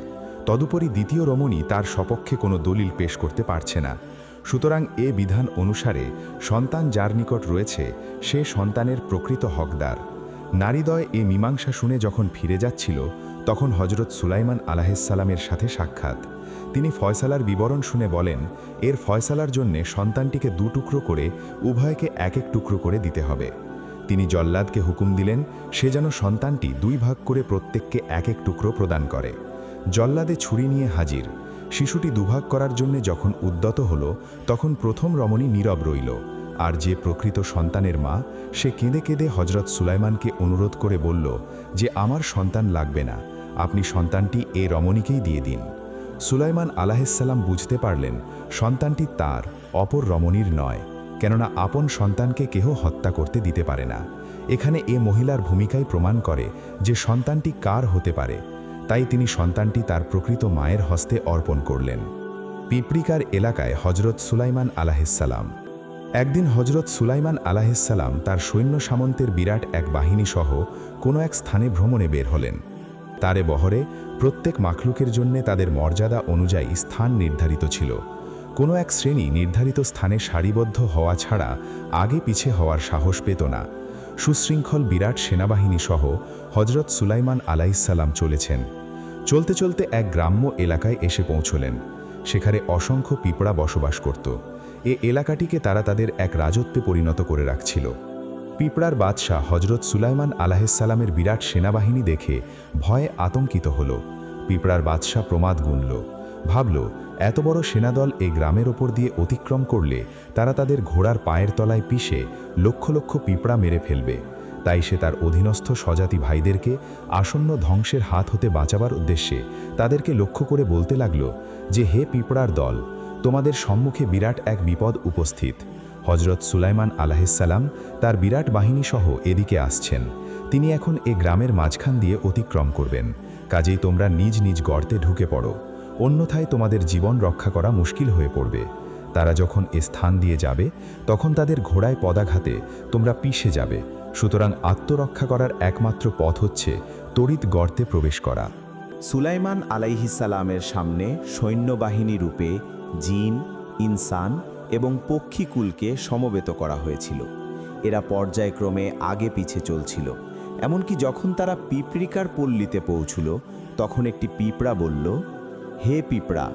তদুপরি দ্বিতীয় রমণী তার সপক্ষে কোনো দলিল পেশ করতে পারছে না। সুতরাং এ বিধান অনুসারে সন্তান যার নিকট রয়েছে সে সন্তানের প্রকৃত হকদার। নারীদ্বয় এ মীমাংসা শুনে যখন ফিরে যাচ্ছিল তখন হজরত সুলাইমান আলাইহিসসালামের সাথে সাক্ষাৎ। তিনি ফয়সালার বিবরণ শুনে বলেন, এর ফয়সালার জন্যে সন্তানটিকে 2 টুকরো করে উভয়কে 1 টুকরো করে দিতে হবে। তিনি জল্লাদকে হুকুম দিলেন সে যেন সন্তানটি 2 ভাগ করে প্রত্যেককে 1 টুকরো প্রদান করে। জল্লাদে ছুরি নিয়ে হাজির। শিশুটি 2 ভাগ করার জন্য যখন উদ্যত হল তখন প্রথম রমণী নীরব রইল, আর যে প্রকৃত সন্তানের মা সে কেঁদে কেঁদে হজরত সুলাইমানকে অনুরোধ করে বলল যে আমার সন্তান লাগবে না, আপনি সন্তানটি এ রমণীকেই দিয়ে দিন। সুলাইমান আলাইহিসসালাম বুঝতে পারলেন সন্তানটি তার, অপর রমণীর নয়, কেননা আপন সন্তানকে কেহ হত্যা করতে দিতে পারে না। এখানে এ মহিলার ভূমিকাই প্রমাণ করে যে সন্তানটি কার হতে পারে। তাই তিনি সন্তানটি তার প্রকৃত মায়ের হস্তে অর্পণ করলেন। পিঁপড়িকার এলাকায় হজরত সুলাইমান আলাইহিসসালাম। একদিন হজরত সুলাইমান আলাইহিসসালাম তার সৈন্য সামন্তের বিরাট এক বাহিনী সহ কোনো এক স্থানে ভ্রমণে বের হলেন। তারে বহরে প্রত্যেক মাখলুকের জন্যে তাদের মর্যাদা অনুযায়ী স্থান নির্ধারিত ছিল। কোনো এক শ্রেণী নির্ধারিত স্থানে সারিবদ্ধ হওয়া ছাড়া আগে পিছে হওয়ার সাহস পেত না। সুশৃঙ্খল বিরাট সেনাবাহিনী সহ হজরত সুলাইমান আলাইহিসসালাম চলেছেন। চলতে চলতে এক গ্রাম্য এলাকায় এসে পৌঁছলেন। সেখানে অসংখ্য পিঁপড়া বসবাস করত। এ এলাকাটিকে তারা তাদের এক রাজত্বে পরিণত করে রাখছিল। পিঁপড়ার বাদশাহ হজরত সুলাইমান আলাইহিসসালামের বিরাট সেনাবাহিনী দেখে ভয়ে আতঙ্কিত হল। পিঁপড়ার বাদশাহ প্রমাদ গুনল, ভাবল এত বড় সেনাদল এ গ্রামের ওপর দিয়ে অতিক্রম করলে তারা তাদের ঘোড়ার পায়ের তলায় পিষে লক্ষ লক্ষ পিঁপড়া মেরে ফেলবে। তাই সে তার অধীনস্থ স্বজাতি ভাইদেরকে আসন্ন ধ্বংসের হাত হতে বাঁচাবার উদ্দেশ্যে তাদেরকে লক্ষ্য করে বলতে লাগল যে, হে পিঁপড়ার দল, তোমাদের সম্মুখে বিরাট এক বিপদ উপস্থিত। হজরত সুলাইমান আলাইহিসসালাম তার বিরাট বাহিনী সহ এদিকে আসছেন। তিনি এখন এ গ্রামের মাঝখান দিয়ে অতিক্রম করবেন। কাজেই তোমরা নিজ নিজ গর্তে ঢুকে পড়ো, অন্যথায় তোমাদের জীবন রক্ষা করা মুশকিল হয়ে পড়বে। তারা যখন এ স্থান দিয়ে যাবে তখন তাদের ঘোড়ায় পদাঘাতে তোমরা পিষে যাবে। সুতরাং আত্মরক্ষা করার একমাত্র পথ হচ্ছে তড়িৎ গর্তে প্রবেশ করা। সুলাইমান আলাইহিসসালামের সামনে সৈন্যবাহিনী রূপে জিন, ইনসান এবং পক্ষীকুলকে সমবেত করা হয়েছিল। এরা পর্যায়ক্রমে আগে পিছে চলছিল। এমনকি যখন তারা পিঁপড়িকার পল্লীতে পৌঁছল তখন একটি পিঁপড়া বলল, হে পিঁপড়া,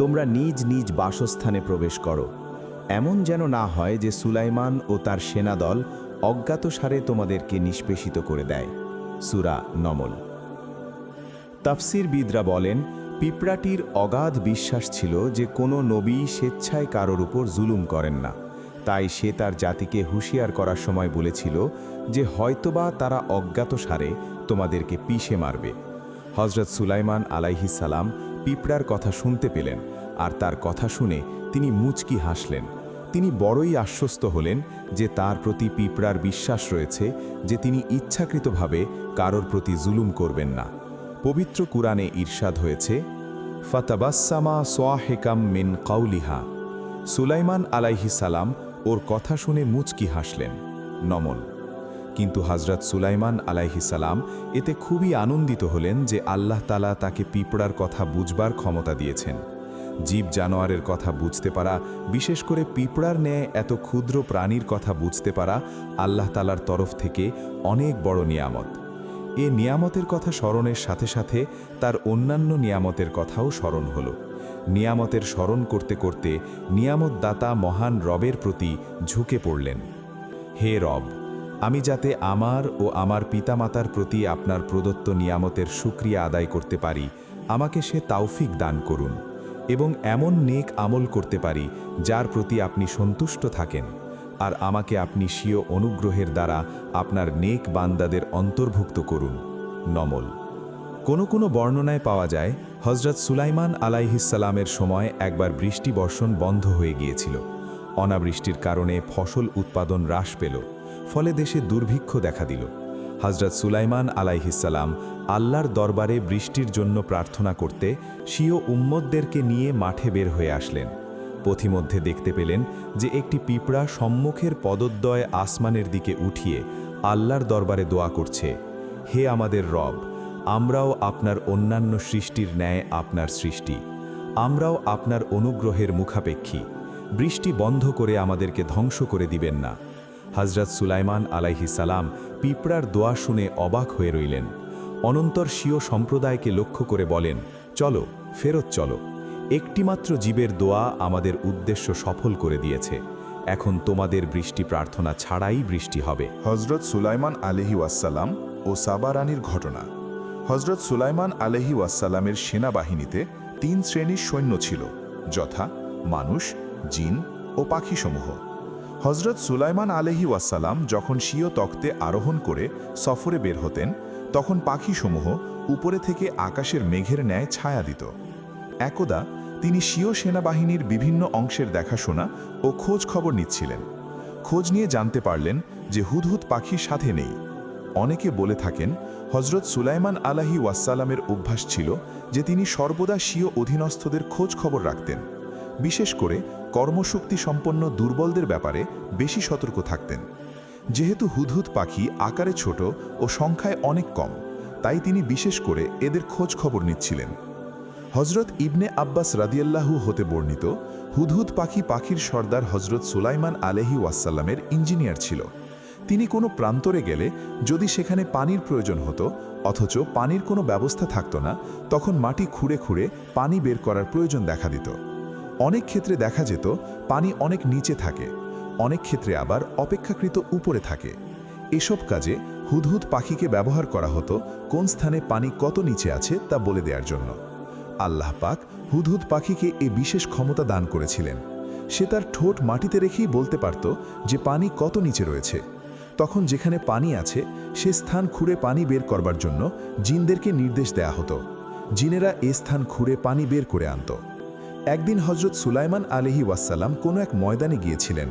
তোমরা নিজ নিজ বাসস্থানে প্রবেশ করো। এমন যেন না হয় যে সুলাইমান ও তার সেনাদল অজ্ঞাতসারে তোমাদেরকে নিষ্পেষিত করে দেয়। সূরা নমল। তাফসীরবিদরা বলেন, পিঁপড়াটির অগাধ বিশ্বাস ছিল যে কোনো নবী স্বেচ্ছায় কারোর উপর জুলুম করেন না। তাই সে তার জাতিকে হুঁশিয়ার করার সময় বলেছিল যে হয়তোবা তারা অজ্ঞাতসারে তোমাদেরকে পিষে মারবে। হজরত সুলাইমান আলাইহিসসালাম পিঁপড়ার কথা শুনতে পেলেন, আর তার কথা শুনে তিনি মুচকি হাসলেন। তিনি বড়ই আশ্বস্ত হলেন যে তার প্রতি পিঁপড়ার বিশ্বাস রয়েছে যে তিনি ইচ্ছাকৃতভাবে কারোর প্রতি জুলুম করবেন না। পবিত্র কুরআনে ইরশাদ হয়েছে, ফাতাবাসসামা সোয়াহেকাম মিন কাউলিহা। সুলাইমান আলাইহিসসালাম ওর কথা শুনে মুচকি হাসলেন। নমল। কিন্তু হজরত সুলাইমান আলাইহিসসালাম এতে খুবই আনন্দিত হলেন যে আল্লাহ তাআলা তাকে পিঁপড়ার কথা বুঝবার ক্ষমতা দিয়েছেন। জীব জানোয়ারের কথা বুঝতে পারা, বিশেষ করে পিঁপড়ার ন্যায় এত ক্ষুদ্র প্রাণীর কথা বুঝতে পারা আল্লাহ তাআলার তরফ থেকে অনেক বড় নিয়ামত। এ নিয়ামতের কথা স্মরণের সাথে সাথে তার অন্যান্য নিয়ামতের কথাও স্মরণ হল। নিয়ামতের স্মরণ করতে করতে নিয়ামত দাতা মহান রবের প্রতি ঝুঁকে পড়লেন। হে রব, আমি যাতে আমার ও আমার পিতামাতার প্রতি আপনার প্রদত্ত নিয়ামতের শুকরিয়া আদায় করতে পারি, আমাকে সে তাওফিক দান করুন এবং এমন নেক আমল করতে পারি যার প্রতি আপনি সন্তুষ্ট থাকেন, আর আমাকে আপনি স্বীয় অনুগ্রহের দ্বারা আপনার নেক বান্দাদের অন্তর্ভুক্ত করুন। নমল। কোনো বর্ণনায় পাওয়া যায় হজরত সুলাইমান আলাইহিসসালামের সময় একবার বৃষ্টি বর্ষণ বন্ধ হয়ে গিয়েছিল। অনাবৃষ্টির কারণে ফসল উৎপাদন হ্রাস পেল, ফলে দেশে দুর্ভিক্ষ দেখা দিল। হজরত সুলাইমান আলাইহিসসালাম আল্লাহর দরবারে বৃষ্টির জন্য প্রার্থনা করতে স্বীয় উম্মতদেরকে নিয়ে মাঠে বের হয়ে আসলেন। পথিমধ্যে দেখতে পেলেন যে একটি পিঁপড়া সম্মুখের পদদ্বয় আসমানের দিকে উঠিয়ে আল্লাহর দরবারে দোয়া করছে, হে আমাদের রব, আমরাও আপনার অন্যান্য সৃষ্টির ন্যায় আপনার সৃষ্টি, আমরাও আপনার অনুগ্রহের মুখাপেক্ষী, বৃষ্টি বন্ধ করে আমাদেরকে ধ্বংস করে দিবেন না। হজরত সুলাইমান আলাইহিসসালাম পিঁপড়ার দোয়া শুনে অবাক হয়ে রইলেন। অনন্তর স্বীয় সম্প্রদায়কে লক্ষ্য করে বলেন, চলো, ফেরত চলো। একটিমাত্র জীবের দোয়া আমাদের উদ্দেশ্য সফল করে দিয়েছে। এখন তোমাদের বৃষ্টি প্রার্থনা ছাড়াই বৃষ্টি হবে। হজরত সুলাইমান আলাইহি ওয়াসসালাম ও সাবা রানীর ঘটনা। হজরত সুলাইমান আলাইহি ওয়াসসালামের সেনাবাহিনীতে 3 শ্রেণীর সৈন্য ছিল, যথা মানুষ, জিন ও পাখিসমূহ। হজরত সুলাইমান আলাইহি ওয়াসসালাম যখন স্বীয় তখ্তে আরোহণ করে সফরে বের হতেন, তখন পাখিসমূহ উপরে থেকে আকাশের মেঘের ন্যায় ছায়া দিত। একদা তিনি স্বীয় সেনাবাহিনীর বিভিন্ন অংশের দেখাশোনা ও খোঁজ খবর নিচ্ছিলেন। খোঁজ নিয়ে জানতে পারলেন যে হুদহুদ পাখির সাথে নেই। অনেকে বলে থাকেন হজরত সুলাইমান আলাইহি ওয়াসসালামের অভ্যাস ছিল যে তিনি সর্বদা স্বীয় অধীনস্থদের খোঁজ খবর রাখতেন। বিশেষ করে কর্মশক্তি সম্পন্ন দুর্বলদের ব্যাপারে বেশি সতর্ক থাকতেন। যেহেতু হুদহুদ পাখি আকারে ছোট ও সংখ্যায় অনেক কম, তাই তিনি বিশেষ করে এদের খোঁজ খবর নিচ্ছিলেন। হজরত ইবনে আব্বাস রাদিয়াল্লাহু হতে বর্ণিত, হুদহুদ পাখি পাখির সর্দার হজরত সুলাইমান আলাইহি ওয়াসাল্লামের ইঞ্জিনিয়ার ছিল। তিনি কোনো প্রান্তরে গেলে যদি সেখানে পানির প্রয়োজন হতো অথচ পানির কোনো ব্যবস্থা থাকতো না, তখন মাটি খুঁড়ে খুঁড়ে পানি বের করার প্রয়োজন দেখা দিত। অনেক ক্ষেত্রে দেখা যেত পানি অনেক নিচে থাকে, অনেক ক্ষেত্রে আবার অপেক্ষাকৃত উপরে থাকে। এসব কাজে হুদহুদ পাখিকে ব্যবহার করা হতো কোন স্থানে পানি কত নিচে আছে তা বলে দেওয়ার জন্য। আল্লাহ পাক হুদহুদ পাখিকে এ বিশেষ ক্ষমতা দান করেছিলেন। সে তার ঠোঁট মাটিতে রেখেই বলতে পারত যে পানি কত নিচে রয়েছে। তখন যেখানে পানি আছে সে স্থান খুঁড়ে পানি বের করবার জন্য জিনদেরকে নির্দেশ দেয়া হতো। জিনেরা এ স্থান খুঁড়ে পানি বের করে আনত। একদিন হজরত সুলাইমান আলাইহি ওয়াসাল্লাম কোনো এক ময়দানে গিয়েছিলেন।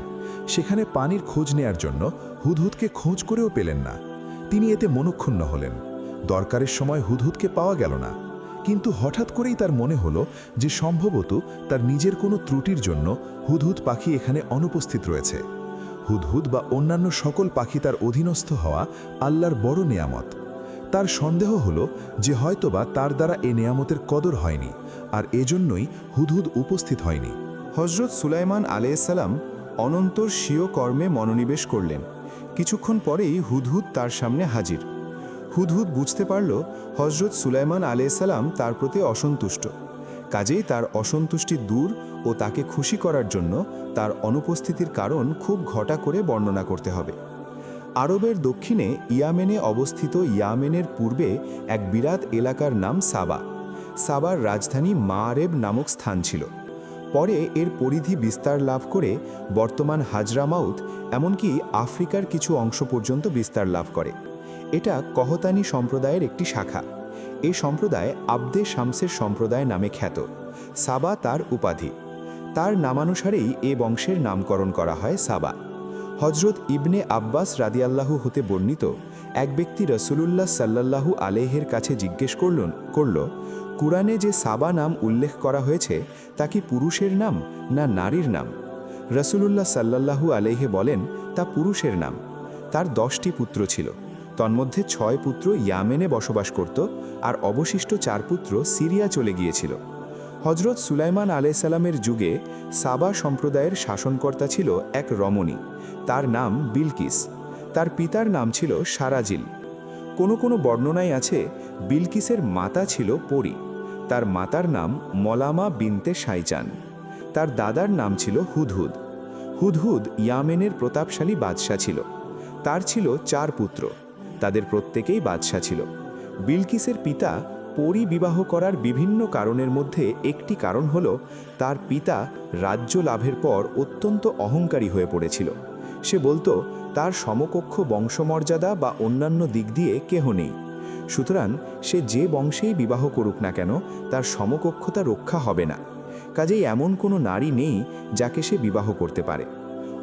সেখানে পানির খোঁজ নেয়ার জন্য হুদহুদকে খোঁজ করেও পেলেন না। তিনি এতে মনক্ষুণ্ণ হলেন। দরকারের সময় হুদহুদকে পাওয়া গেল না। কিন্তু হঠাৎ করেই তার মনে হলো যে সম্ভবত তার নিজের কোনো ত্রুটির জন্য হুদহুদ পাখি এখানে অনুপস্থিত রয়েছে। হুদহুদ বা অন্যান্য সকল পাখি তার অধীনস্থ হওয়া আল্লাহর বড় নেয়ামত। তার সন্দেহ হলো যে হয়তোবা তার দ্বারা এ নেয়ামতের কদর হয়নি, আর এজন্যই হুদহুদ উপস্থিত হয়নি। হজরত সুলাইমান আলাইহিসসালাম অনন্তর স্বীয় কর্মে মনোনিবেশ করলেন। কিছুক্ষণ পরেই হুদহুদ তার সামনে হাজির। হুদহুদ বুঝতে পারল হজরত সুলাইমান আলাইহিসসালাম তার প্রতি অসন্তুষ্ট। কাজেই তার অসন্তুষ্টি দূর ও তাকে খুশি করার জন্য তার অনুপস্থিতির কারণ খুব ঘটা করে বর্ণনা করতে হবে। আরবের দক্ষিণে ইয়ামেনে অবস্থিত ইয়ামেনের পূর্বে এক বিরাট এলাকার নাম সাবা। সাবার রাজধানী মাআরেব নামক স্থান ছিল। পরে এর পরিধি বিস্তার লাভ করে বর্তমান হাজরামাউত এমনকি আফ্রিকার কিছু অংশ পর্যন্ত বিস্তার লাভ করে। এটা কহতানি সম্প্রদায়ের একটি শাখা। এই সম্প্রদায় আবদে শামসের সম্প্রদায় নামে খ্যাত। সাবা তার উপাধি। তার নামানুসারেই এ বংশের নামকরণ করা হয় সাবা। হজরত ইবনে আব্বাস রাদিয়াল্লাহু হতে বর্ণিত, এক ব্যক্তি রসুলুল্লাহ সাল্লাল্লাহু আলাইহির কাছে জিজ্ঞেস করল, কুরআনে যে সাবা নাম উল্লেখ করা হয়েছে তা কি পুরুষের নাম না নারীর নাম? রসুলুল্লাহ সাল্লাল্লাহু আলাইহি বলেন, তা পুরুষের নাম। তার 10টি পুত্র ছিল। তন্মধ্যে 6 পুত্র ইয়ামেনে বসবাস করত, আর অবশিষ্ট 4 পুত্র সিরিয়া চলে গিয়েছিল। হজরত সুলাইমান আলাইহিসসালামের যুগে সাবা সম্প্রদায়ের শাসনকর্তা ছিল এক রমণী। তার নাম বিলকিস। তার পিতার নাম ছিল সারাজিল। কোনো কোনো বর্ণনায় আছে বিলকিসের মাতা ছিল পরী। তার মাতার নাম মলামা বিনতে শাইচান। তার দাদার নাম ছিল হুদহুদ। হুদহুদ ইয়ামেনের প্রতাপশালী বাদশাহ ছিল। তার ছিল 4 পুত্র। তাদের প্রত্যেকেই বাদশাহ ছিল। বিলকিসের পিতা পরী বিবাহ করার বিভিন্ন কারণের মধ্যে একটি কারণ হল তার পিতা রাজ্য লাভের পর অত্যন্ত অহংকারী হয়ে পড়েছিল। সে বলতো তার সমকক্ষ বংশমর্যাদা বা অন্যান্য দিক দিয়ে কেহ নেই। সুতরাং সে যে বংশেই বিবাহ করুক না কেন তার সমকক্ষতা রক্ষা হবে না। কাজেই এমন কোনো নারী নেই যাকে সে বিবাহ করতে পারে।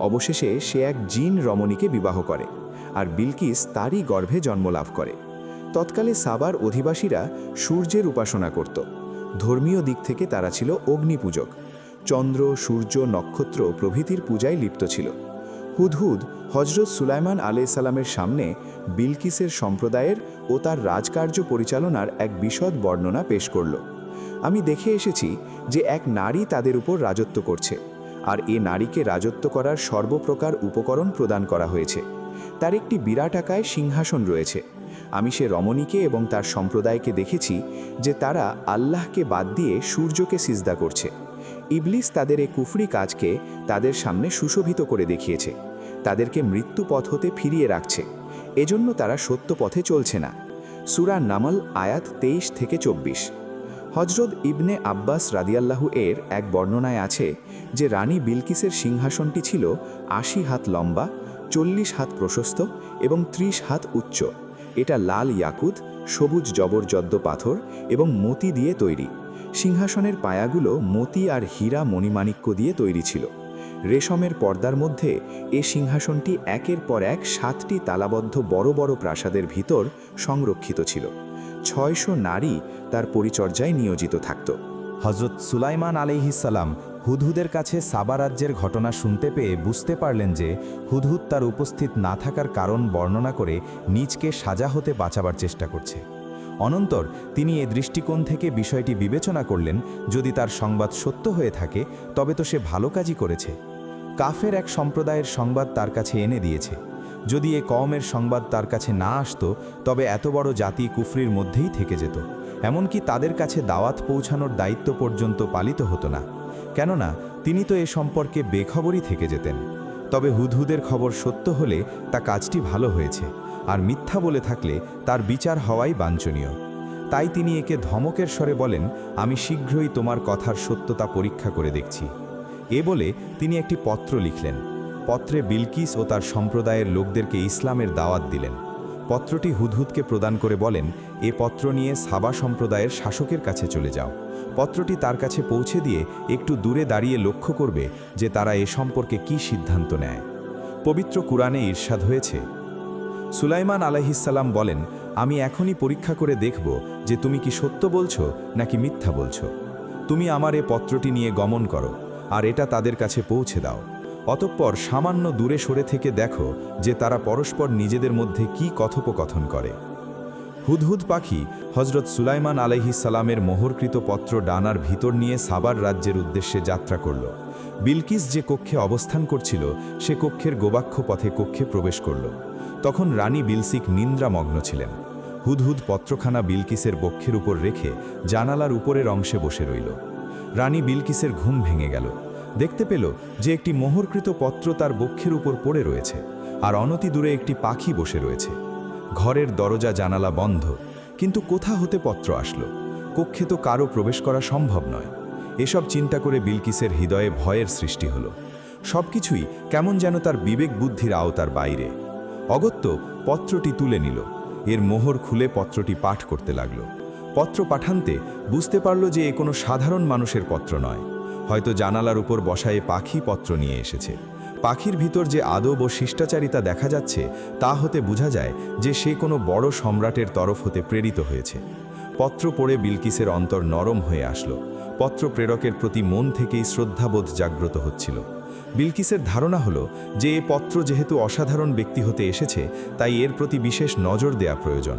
অবশেষে সে এক জিন রমণীকে বিবাহ করে, আর বিলকিস তারই গর্ভে জন্মলাভ করে। তৎকালে সাবার অধিবাসীরা সূর্যের উপাসনা করত। ধর্মীয় দিক থেকে তারা ছিল অগ্নিপূজক। চন্দ্র, সূর্য, নক্ষত্র প্রভৃতির পূজায় লিপ্ত ছিল। হুদহুদ হজরত সুলাইমান আলাইহিসসালামের সামনে বিলকিসের সম্প্রদায়ের ও তার রাজকার্য পরিচালনার এক বিশদ বর্ণনা পেশ করল। আমি দেখে এসেছি যে এক নারী তাদের উপর রাজত্ব করছে, আর এ নারীকে রাজত্ব করার সর্বপ্রকার উপকরণ প্রদান করা হয়েছে। তার একটি বিরাটাকায় সিংহাসন রয়েছে। আমি সে রমণীকে এবং তার সম্প্রদায়কে দেখেছি যে তারা আল্লাহকে বাদ দিয়ে সূর্যকে সিজদা করছে। ইবলিস তাদের এই কুফরি কাজকে তাদের সামনে সুশোভিত করে দেখিয়েছে। তাদেরকে মৃত্যু পথ হতে ফিরিয়ে রাখছে। এজন্য তারা সত্য পথে চলছে না। সূরা নামল আয়াত 23 থেকে 24। হজরত ইবনে আব্বাস রাদিয়াল্লাহু এর এক বর্ণনায় আছে যে রানী বিলকিসের সিংহাসনটি ছিল 80 হাত লম্বা, 40 হাত প্রশস্ত এবং 30 হাত উচ্চ। এটা লাল ইয়াকুত, সবুজ জবরজদ্দ পাথর এবং মতি দিয়ে তৈরি। সিংহাসনের পায়াগুলো মতি আর হীরা মণিমাণিক্য দিয়ে তৈরি ছিল। রেশমের পর্দার মধ্যে এ সিংহাসনটি একের পর এক 7টি তালাবদ্ধ বড় বড় প্রাসাদের ভিতর সংরক্ষিত ছিল। 600 নারী তার পরিচর্যায় নিয়োজিত থাকত। হজরত সুলাইমান আলাইহিসসালাম হুদহুদের কাছে সাবা রাজ্যের ঘটনা শুনতে পেয়ে বুঝতে পারলেন যে হুদহুদ তার উপস্থিত না থাকার কারণ বর্ণনা করে নিজকে সাজা হতে বাঁচাবার চেষ্টা করছে। অনন্তর তিনি এ দৃষ্টিকোণ থেকে বিষয়টি বিবেচনা করলেন, যদি তার সংবাদ সত্য হয়ে থাকে তবে তো সে ভালো কাজই করেছে। কাফের এক সম্প্রদায়ের সংবাদ তার কাছে এনে দিয়েছে। যদি এ কওমের সংবাদ তার কাছে না আসতো তবে এত বড় জাতি কুফরির মধ্যেই থেকে যেত, এমনকি তাদের কাছে দাওয়াত পৌঁছানোর দায়িত্ব পর্যন্ত পালিত হতো না, কেননা তিনি তো এ সম্পর্কে বেখবরই থেকে যেতেন। তবে হুদহুদের খবর সত্য হলে তা কাজটি ভালো হয়েছে, আর মিথ্যা বলে থাকলে তার বিচার হওয়াই বাঞ্ছনীয়। তাই তিনি একে ধমকের স্বরে বলেন, আমি শীঘ্রই তোমার কথার সত্যতা পরীক্ষা করে দেখছি। এ বলে তিনি একটি পত্র লিখলেন। পত্রে বিলকিস ও তার সম্প্রদায়ের লোকদেরকে ইসলামের দাওয়াত দিলেন। পত্রটি হুদহুদকে প্রদান করে বলেন, এ পত্র নিয়ে সাবা সম্প্রদায়ের শাসকের কাছে চলে যাও। পত্রটি তার কাছে পৌঁছে দিয়ে একটু দূরে দাঁড়িয়ে লক্ষ্য করবে যে তারা এ সম্পর্কে কী সিদ্ধান্ত নেয়। পবিত্র কুরআনে ইরশাদ হয়েছে, সুলাইমান আলাইহিসসালাম বলেন, আমি এখনই পরীক্ষা করে দেখব যে তুমি কি সত্য বলছো নাকি মিথ্যা বলছো। তুমি আমার এ পত্রটি নিয়ে গমন করো আর এটা তাদের কাছে পৌঁছে দাও। অতঃপর সামান্য দূরে সরে থেকে দেখো যে তারা পরস্পর নিজেদের মধ্যে কি কথোপকথন করে। হুদহুদ পাখি হজরত সুলাইমান আলাইহিসসালামের মোহরকৃত পত্র ডানার ভিতর নিয়ে সাবার রাজ্যের উদ্দেশ্যে যাত্রা করল। বিলকিস যে কক্ষে অবস্থান করছিল সে কক্ষের গোবাক্ষ পথে কক্ষে প্রবেশ করল। তখন রানী বিলসিক নিন্দ্রামগ্ন ছিলেন। হুদহুদ পত্রখানা বিলকিসের বক্ষের উপর রেখে জানালার উপরের অংশে বসে রইল। রানী বিলকিসের ঘুম ভেঙে গেল। দেখতে পেল যে একটি মোহরকৃত পত্র তার বক্ষের উপর পড়ে রয়েছে, আর অনতি দূরে একটি পাখি বসে রয়েছে। ঘরের দরজা জানালা বন্ধ, কিন্তু কোথা হতে পত্র আসলো? কক্ষে তো কারও প্রবেশ করা সম্ভব নয়। এসব চিন্তা করে বিলকিসের হৃদয়ে ভয়ের সৃষ্টি হলো। সবকিছুই কেমন যেন তার বিবেক বুদ্ধির আওতার বাইরে। অগত্য পত্রটি তুলে নিল। এর মোহর খুলে পত্রটি পাঠ করতে লাগল। পত্র পাঠান্তে বুঝতে পারল যে এ কোনো সাধারণ মানুষের পত্র নয়, হয়তো জানালার উপর বসায়ে পাখি পত্র নিয়ে এসেছে। পাখির ভিতর যে আদব ও শিষ্টাচারিতা দেখা যাচ্ছে তা হতে বোঝা যায় যে সে কোনো বড় সম্রাটের তরফ হতে প্রেরিত হয়েছে। পত্র পড়ে বিলকিসের অন্তর নরম হয়ে আসলো। পত্র প্রেরকের প্রতি মন থেকেই শ্রদ্ধাবোধ জাগ্রত হচ্ছিল। বিলকিসের ধারণা হলো যে এ পত্র যেহেতু অসাধারণ ব্যক্তি হতে এসেছে, তাই এর প্রতি বিশেষ নজর দেয়া প্রয়োজন।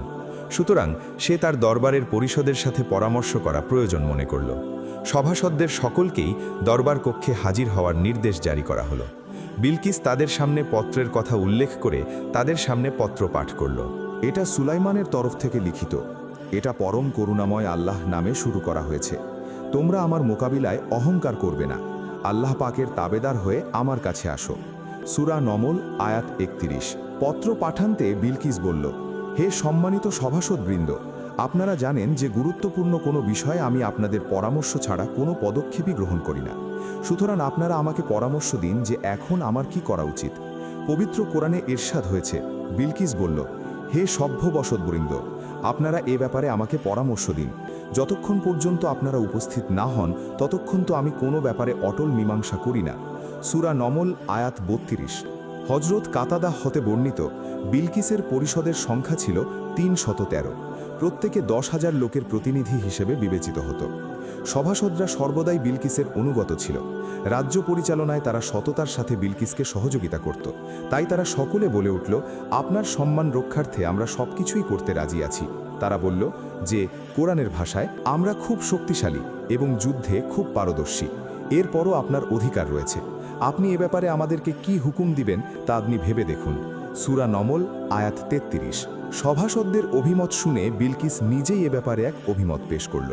সুতরাং সে তার দরবারের পরিষদের সাথে পরামর্শ করা প্রয়োজন মনে করল। সভাসদদের সকলকেই দরবার কক্ষে হাজির হওয়ার নির্দেশ জারি করা হলো। বিলকিস তাদের সামনে পত্রের কথা উল্লেখ করে তাদের সামনে পত্র পাঠ করল। এটা সুলাইমানের তরফ থেকে লিখিত। এটা পরম করুণাময় আল্লাহ নামে শুরু করা হয়েছে। তোমরা আমার মোকাবিলায় অহংকার করবে না। আল্লাহ পাকের তাবেদার হয়ে আমার কাছে আসো। সূরা নমল আয়াত 31। পত্র পাঠান্তে বিলকিস বলল, হে সম্মানিত সভাসদবৃন্দ, আপনারা জানেন যে গুরুত্বপূর্ণ কোনো বিষয়ে আমি আপনাদের পরামর্শ ছাড়া কোনো পদক্ষেপই গ্রহণ করি না। সুতরাং আপনারা আমাকে পরামর্শ দিন যে এখন আমার কি করা উচিত। পবিত্র কোরআনে ইরশাদ হয়েছে, বিলকিস বলল, হে সভ্যবসদবৃন্দ, আপনারা এ ব্যাপারে আমাকে পরামর্শ দিন। যতক্ষণ পর্যন্ত আপনারা উপস্থিত না হন ততক্ষণ তো আমি কোনো ব্যাপারে অটল মীমাংসা করি না। সূরা নমল আয়াত 32। হজরত কাতাদা হতে বর্ণিত, বিলকিসের পরিষদের সংখ্যা ছিল 313। প্রত্যেকে 10,000 লোকের প্রতিনিধি হিসেবে বিবেচিত হতো। সভাসদরা সর্বদাই বিলকিসের অনুগত ছিল। রাজ্য পরিচালনায় তারা সততার সাথে বিলকিসকে সহযোগিতা করত। তাই তারা সকলে বলে উঠল, আপনার সম্মান রক্ষার্থে আমরা সবকিছুই করতে রাজি আছি। তারা বলল যে, কোরআনের ভাষায়, আমরা খুব শক্তিশালী এবং যুদ্ধে খুব পারদর্শী। এরপরও আপনার অধিকার রয়েছে। আপনি এ ব্যাপারে আমাদেরকে কি হুকুম দিবেন তা আপনি ভেবে দেখুন। সূরা নমল আয়াত 33। সভাসদদের অভিমত শুনে বিলকিস নিজেই এ ব্যাপারে এক অভিমত পেশ করল।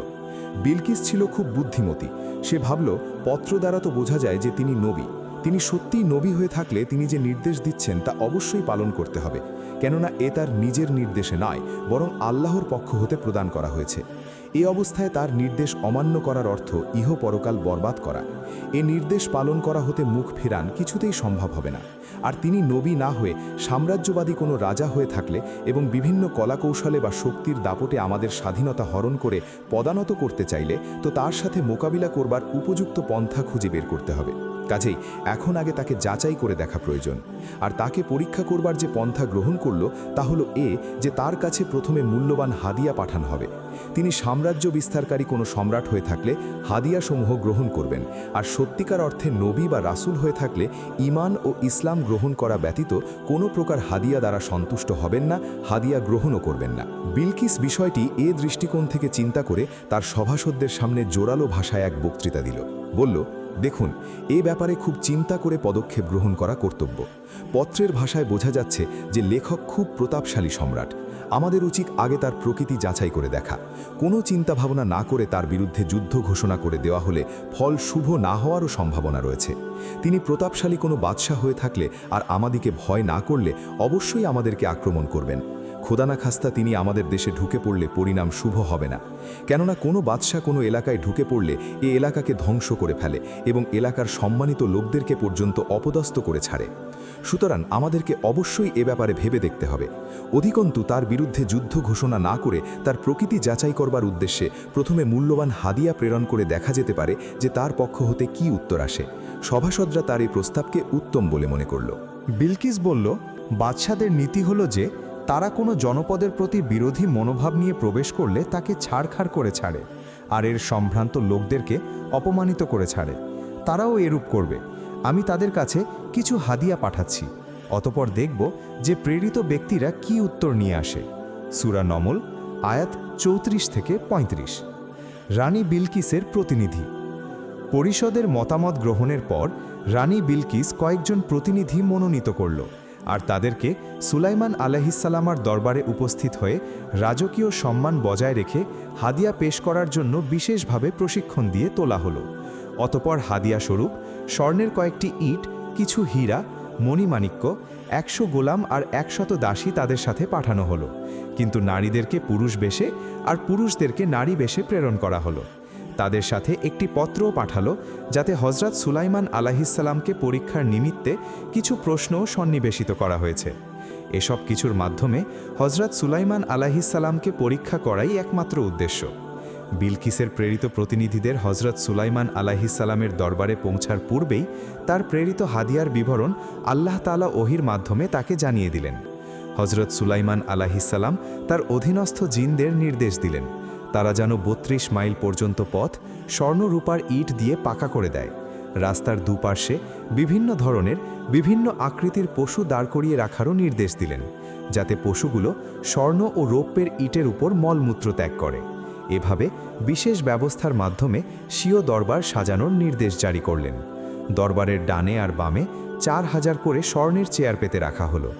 বিলকিস ছিল খুব বুদ্ধিমতী। সে ভাবল, পত্র দ্বারা তো বোঝা যায় যে তিনি নবী। তিনি সত্যিই নবী হয়ে থাকলে তিনি যে নির্দেশ দিচ্ছেন তা অবশ্যই পালন করতে হবে, কেননা এ তার নিজের নির্দেশে নয়, বরং আল্লাহর পক্ষ হতে প্রদান করা হয়েছে। এ অবস্থায় তার নির্দেশ অমান্য করার অর্থ ইহ পরকাল বরবাদ করা। এ নির্দেশ পালন করা হতে মুখ ফেরান কিছুতেই সম্ভব হবে না। আর তিনি নবী না হয়ে সাম্রাজ্যবাদী কোনো রাজা হয়ে থাকলে এবং বিভিন্ন কলাকৌশলে বা শক্তির দাপটে আমাদের স্বাধীনতা হরণ করে পদানত করতে চাইলে তো তার সাথে মোকাবিলা করবার উপযুক্ত পন্থা খুঁজে বের করতে হবে। কাজেই এখন আগে তাকে যাচাই করে দেখা প্রয়োজন। আর তাকে পরীক্ষা করবার যে পন্থা গ্রহণ করল তা হলো যে তার কাছে প্রথমে মূল্যবান হাদিয়া পাঠানো হবে। তিনি সাম্রাজ্য বিস্তারকারী কোনো সম্রাট হয়ে থাকলে হাদিয়াসমূহ গ্রহণ করবেন, আর সত্যিকার অর্থে নবী বা রাসূল হয়ে থাকলে ঈমান ও ইসলাম গ্রহণ করা ব্যতীত কোনো প্রকার হাদিয়া দ্বারা সন্তুষ্ট হবেন না, হাদিয়া গ্রহণও করবেন না। বিলকিস বিষয়টি দৃষ্টিকোণ থেকে চিন্তা করে তার সভাসদদের সামনে জোরালো ভাষায় এক বক্তৃতা দিল। বলল, দেখুন, এ ব্যাপারে খুব চিন্তা করে পদক্ষেপ গ্রহণ করা কর্তব্য। পত্রের ভাষায় বোঝা যাচ্ছে যে লেখক খুব প্রতাপশালী সম্রাট। আমাদের উচিত আগে তার প্রকৃতি যাচাই করে দেখা। কোনো চিন্তা ভাবনা না করে তার বিরুদ্ধে যুদ্ধ ঘোষণা করে দেওয়া হলে ফল শুভ না হওয়ারও সম্ভাবনা রয়েছে। তিনি প্রতাপশালী কোনো বাদশাহ হয়ে থাকলে আর আমাদিকে ভয় না করলে অবশ্যই আমাদেরকে আক্রমণ করবেন। খোদানা খাস্তা তিনি আমাদের দেশে ঢুকে পড়লে পরিণাম শুভ হবে না, কেননা কোনো বাদশাহ কোনো এলাকায় ঢুকে পড়লে এ এলাকাকে ধ্বংস করে ফেলে এবং এলাকার সম্মানিত লোকদেরকে পর্যন্ত অপদস্থ করে ছাড়ে। সুতরাং আমাদেরকে অবশ্যই এ ব্যাপারে ভেবে দেখতে হবে। অধিকন্তু তার বিরুদ্ধে যুদ্ধ ঘোষণা না করে তার প্রকৃতি যাচাই করবার উদ্দেশ্যে প্রথমে মূল্যবান হাদিয়া প্রেরণ করে দেখা যেতে পারে যে তার পক্ষ হতে কি উত্তর আসে। সভাসদরা তার এই প্রস্তাবকে উত্তম বলে মনে করল। বিলকিস বলল, বাদশাদের নীতি হলো যে তারা কোনো জনপদের প্রতি বিরোধী মনোভাব নিয়ে প্রবেশ করলে তাকে ছাড়খাড় করে ছাড়ে, আর এর সম্ভ্রান্ত লোকদেরকে অপমানিত করে ছাড়ে। তারাও এরূপ করবে। আমি তাদের কাছে কিছু হাদিয়া পাঠাচ্ছি, অতপর দেখব যে প্রেরিত ব্যক্তিরা কি উত্তর নিয়ে আসে। সূরা নমল আয়াত 34 থেকে 35। রানী বিলকিসের প্রতিনিধি। পরিষদের মতামত গ্রহণের পর রানী বিলকিস কয়েকজন প্রতিনিধি মনোনীত করল, আর তাদেরকে সুলাইমান আলাইহিসসালামের দরবারে উপস্থিত হয়ে রাজকীয় সম্মান বজায় রেখে হাদিয়া পেশ করার জন্য বিশেষভাবে প্রশিক্ষণ দিয়ে তোলা হলো। অতপর হাদিয়া স্বরূপ স্বর্ণের কয়েকটি ইট, কিছু হীরা, মণিমাণিক্য, 100 গোলাম আর 100 দাসী তাদের সাথে পাঠানো হলো, কিন্তু নারীদেরকে পুরুষ বেশে আর পুরুষদেরকে নারী বেশে প্রেরণ করা হলো। তাদের সাথে একটি পত্রও পাঠালো যাতে হজরত সুলাইমান আলাইহিসসালামকে পরীক্ষার নিমিত্তে কিছু প্রশ্নও সন্নিবেশিত করা হয়েছে। এসব কিছুর মাধ্যমে হজরত সুলাইমান আলাইহিসসালামকে পরীক্ষা করাই একমাত্র উদ্দেশ্য। বিলকিসের প্রেরিত প্রতিনিধিদের হজরত সুলাইমান আলাইহিসসালামের দরবারে পৌঁছার পূর্বেই তার প্রেরিত হাদিয়ার বিবরণ আল্লাহ তাআলা ওহির মাধ্যমে তাকে জানিয়ে দিলেন। হজরত সুলাইমান আলাইহিসসালাম তার অধীনস্থ জিনদের নির্দেশ দিলেন তারা যেন 32 মাইল পর্যন্ত পথ স্বর্ণরূপার ইট দিয়ে পাকা করে দেয়। রাস্তার দুপার্শ্বে বিভিন্ন ধরনের বিভিন্ন আকৃতির পশু দাঁড় করিয়ে রাখারও নির্দেশ দিলেন, যাতে পশুগুলো স্বর্ণ ও রৌপ্যের ইটের উপর মলমূত্র ত্যাগ করে। এভাবে বিশেষ ব্যবস্থার মাধ্যমে স্বীয় দরবার সাজানোর নির্দেশ জারি করলেন। দরবারের ডানে আর বামে 4000 করে স্বর্ণের চেয়ার পেতে রাখা হলো।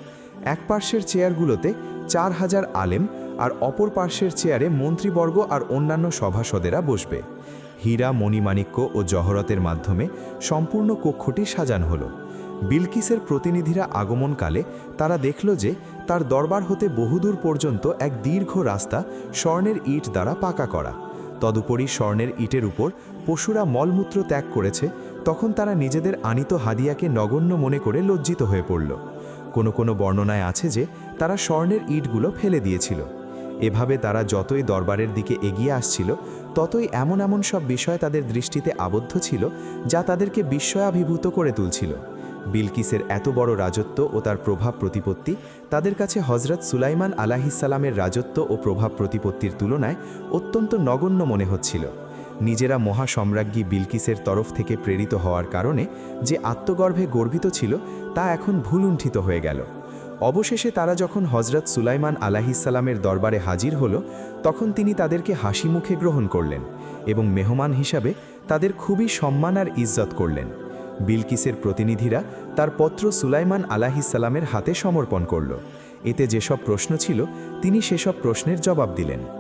এক পার্শ্বের চেয়ারগুলোতে 4000 আলেম আর অপর পার্শ্বের চেয়ারে মন্ত্রীবর্গ আর অন্যান্য সভাসদেরা বসবে। হীরা, মণিমাণিক্য ও জহরতের মাধ্যমে সম্পূর্ণ কক্ষটি সাজানো হলো। বিলকিসের প্রতিনিধিরা আগমনকালে তারা দেখল যে তার দরবার হতে বহুদূর পর্যন্ত এক দীর্ঘ রাস্তা স্বর্ণের ইট দ্বারা পাকা করা। তদুপরি স্বর্ণের ইটের উপর পশুরা মলমূত্র ত্যাগ করেছে, তখন তারা নিজেদের আনিত হাদিয়াকে নগণ্য মনে করে লজ্জিত হয়ে পড়ল। কোনো কোনো বর্ণনায় আছে যে তারা স্বর্ণের ইটগুলো ফেলে দিয়েছিল। এভাবে তারা যতই দরবারের দিকে এগিয়ে আসছিল ততই এমন এমন সব বিষয় তাদের দৃষ্টিতে আবদ্ধ ছিল যা তাদেরকে বিস্ময়াভিভূত করে তুলছিল। বিলকিসের এত বড় রাজত্ব ও তার প্রভাব প্রতিপত্তি তাদের কাছে হজরত সুলাইমান আলাইহিসসালামের রাজত্ব ও প্রভাব প্রতিপত্তির তুলনায় অত্যন্ত নগণ্য মনে হচ্ছিল। নিজেরা মহাসম্রাজ্ঞী বিলকিসের তরফ থেকে প্রেরিত হওয়ার কারণে যে আত্মগর্ভে গর্বিত ছিল তা এখন ভুলুণ্ঠিত হয়ে গেল। অবশেষে তারা যখন হজরত সুলাইমান আলাইহিসসালামের দরবারে হাজির হলো, তখন তিনি তাদেরকে হাসি মুখে গ্রহণ করলেন এবং মেহমান হিসাবে তাদের খুবই সম্মান আর ইজ্জত করলেন। বিলকিসের প্রতিনিধিরা তার পত্র সুলাইমান আলাইহিসসালামের হাতে সমর্পণ করল। এতে যেসব প্রশ্ন ছিল তিনি সেসব প্রশ্নের জবাব দিলেন।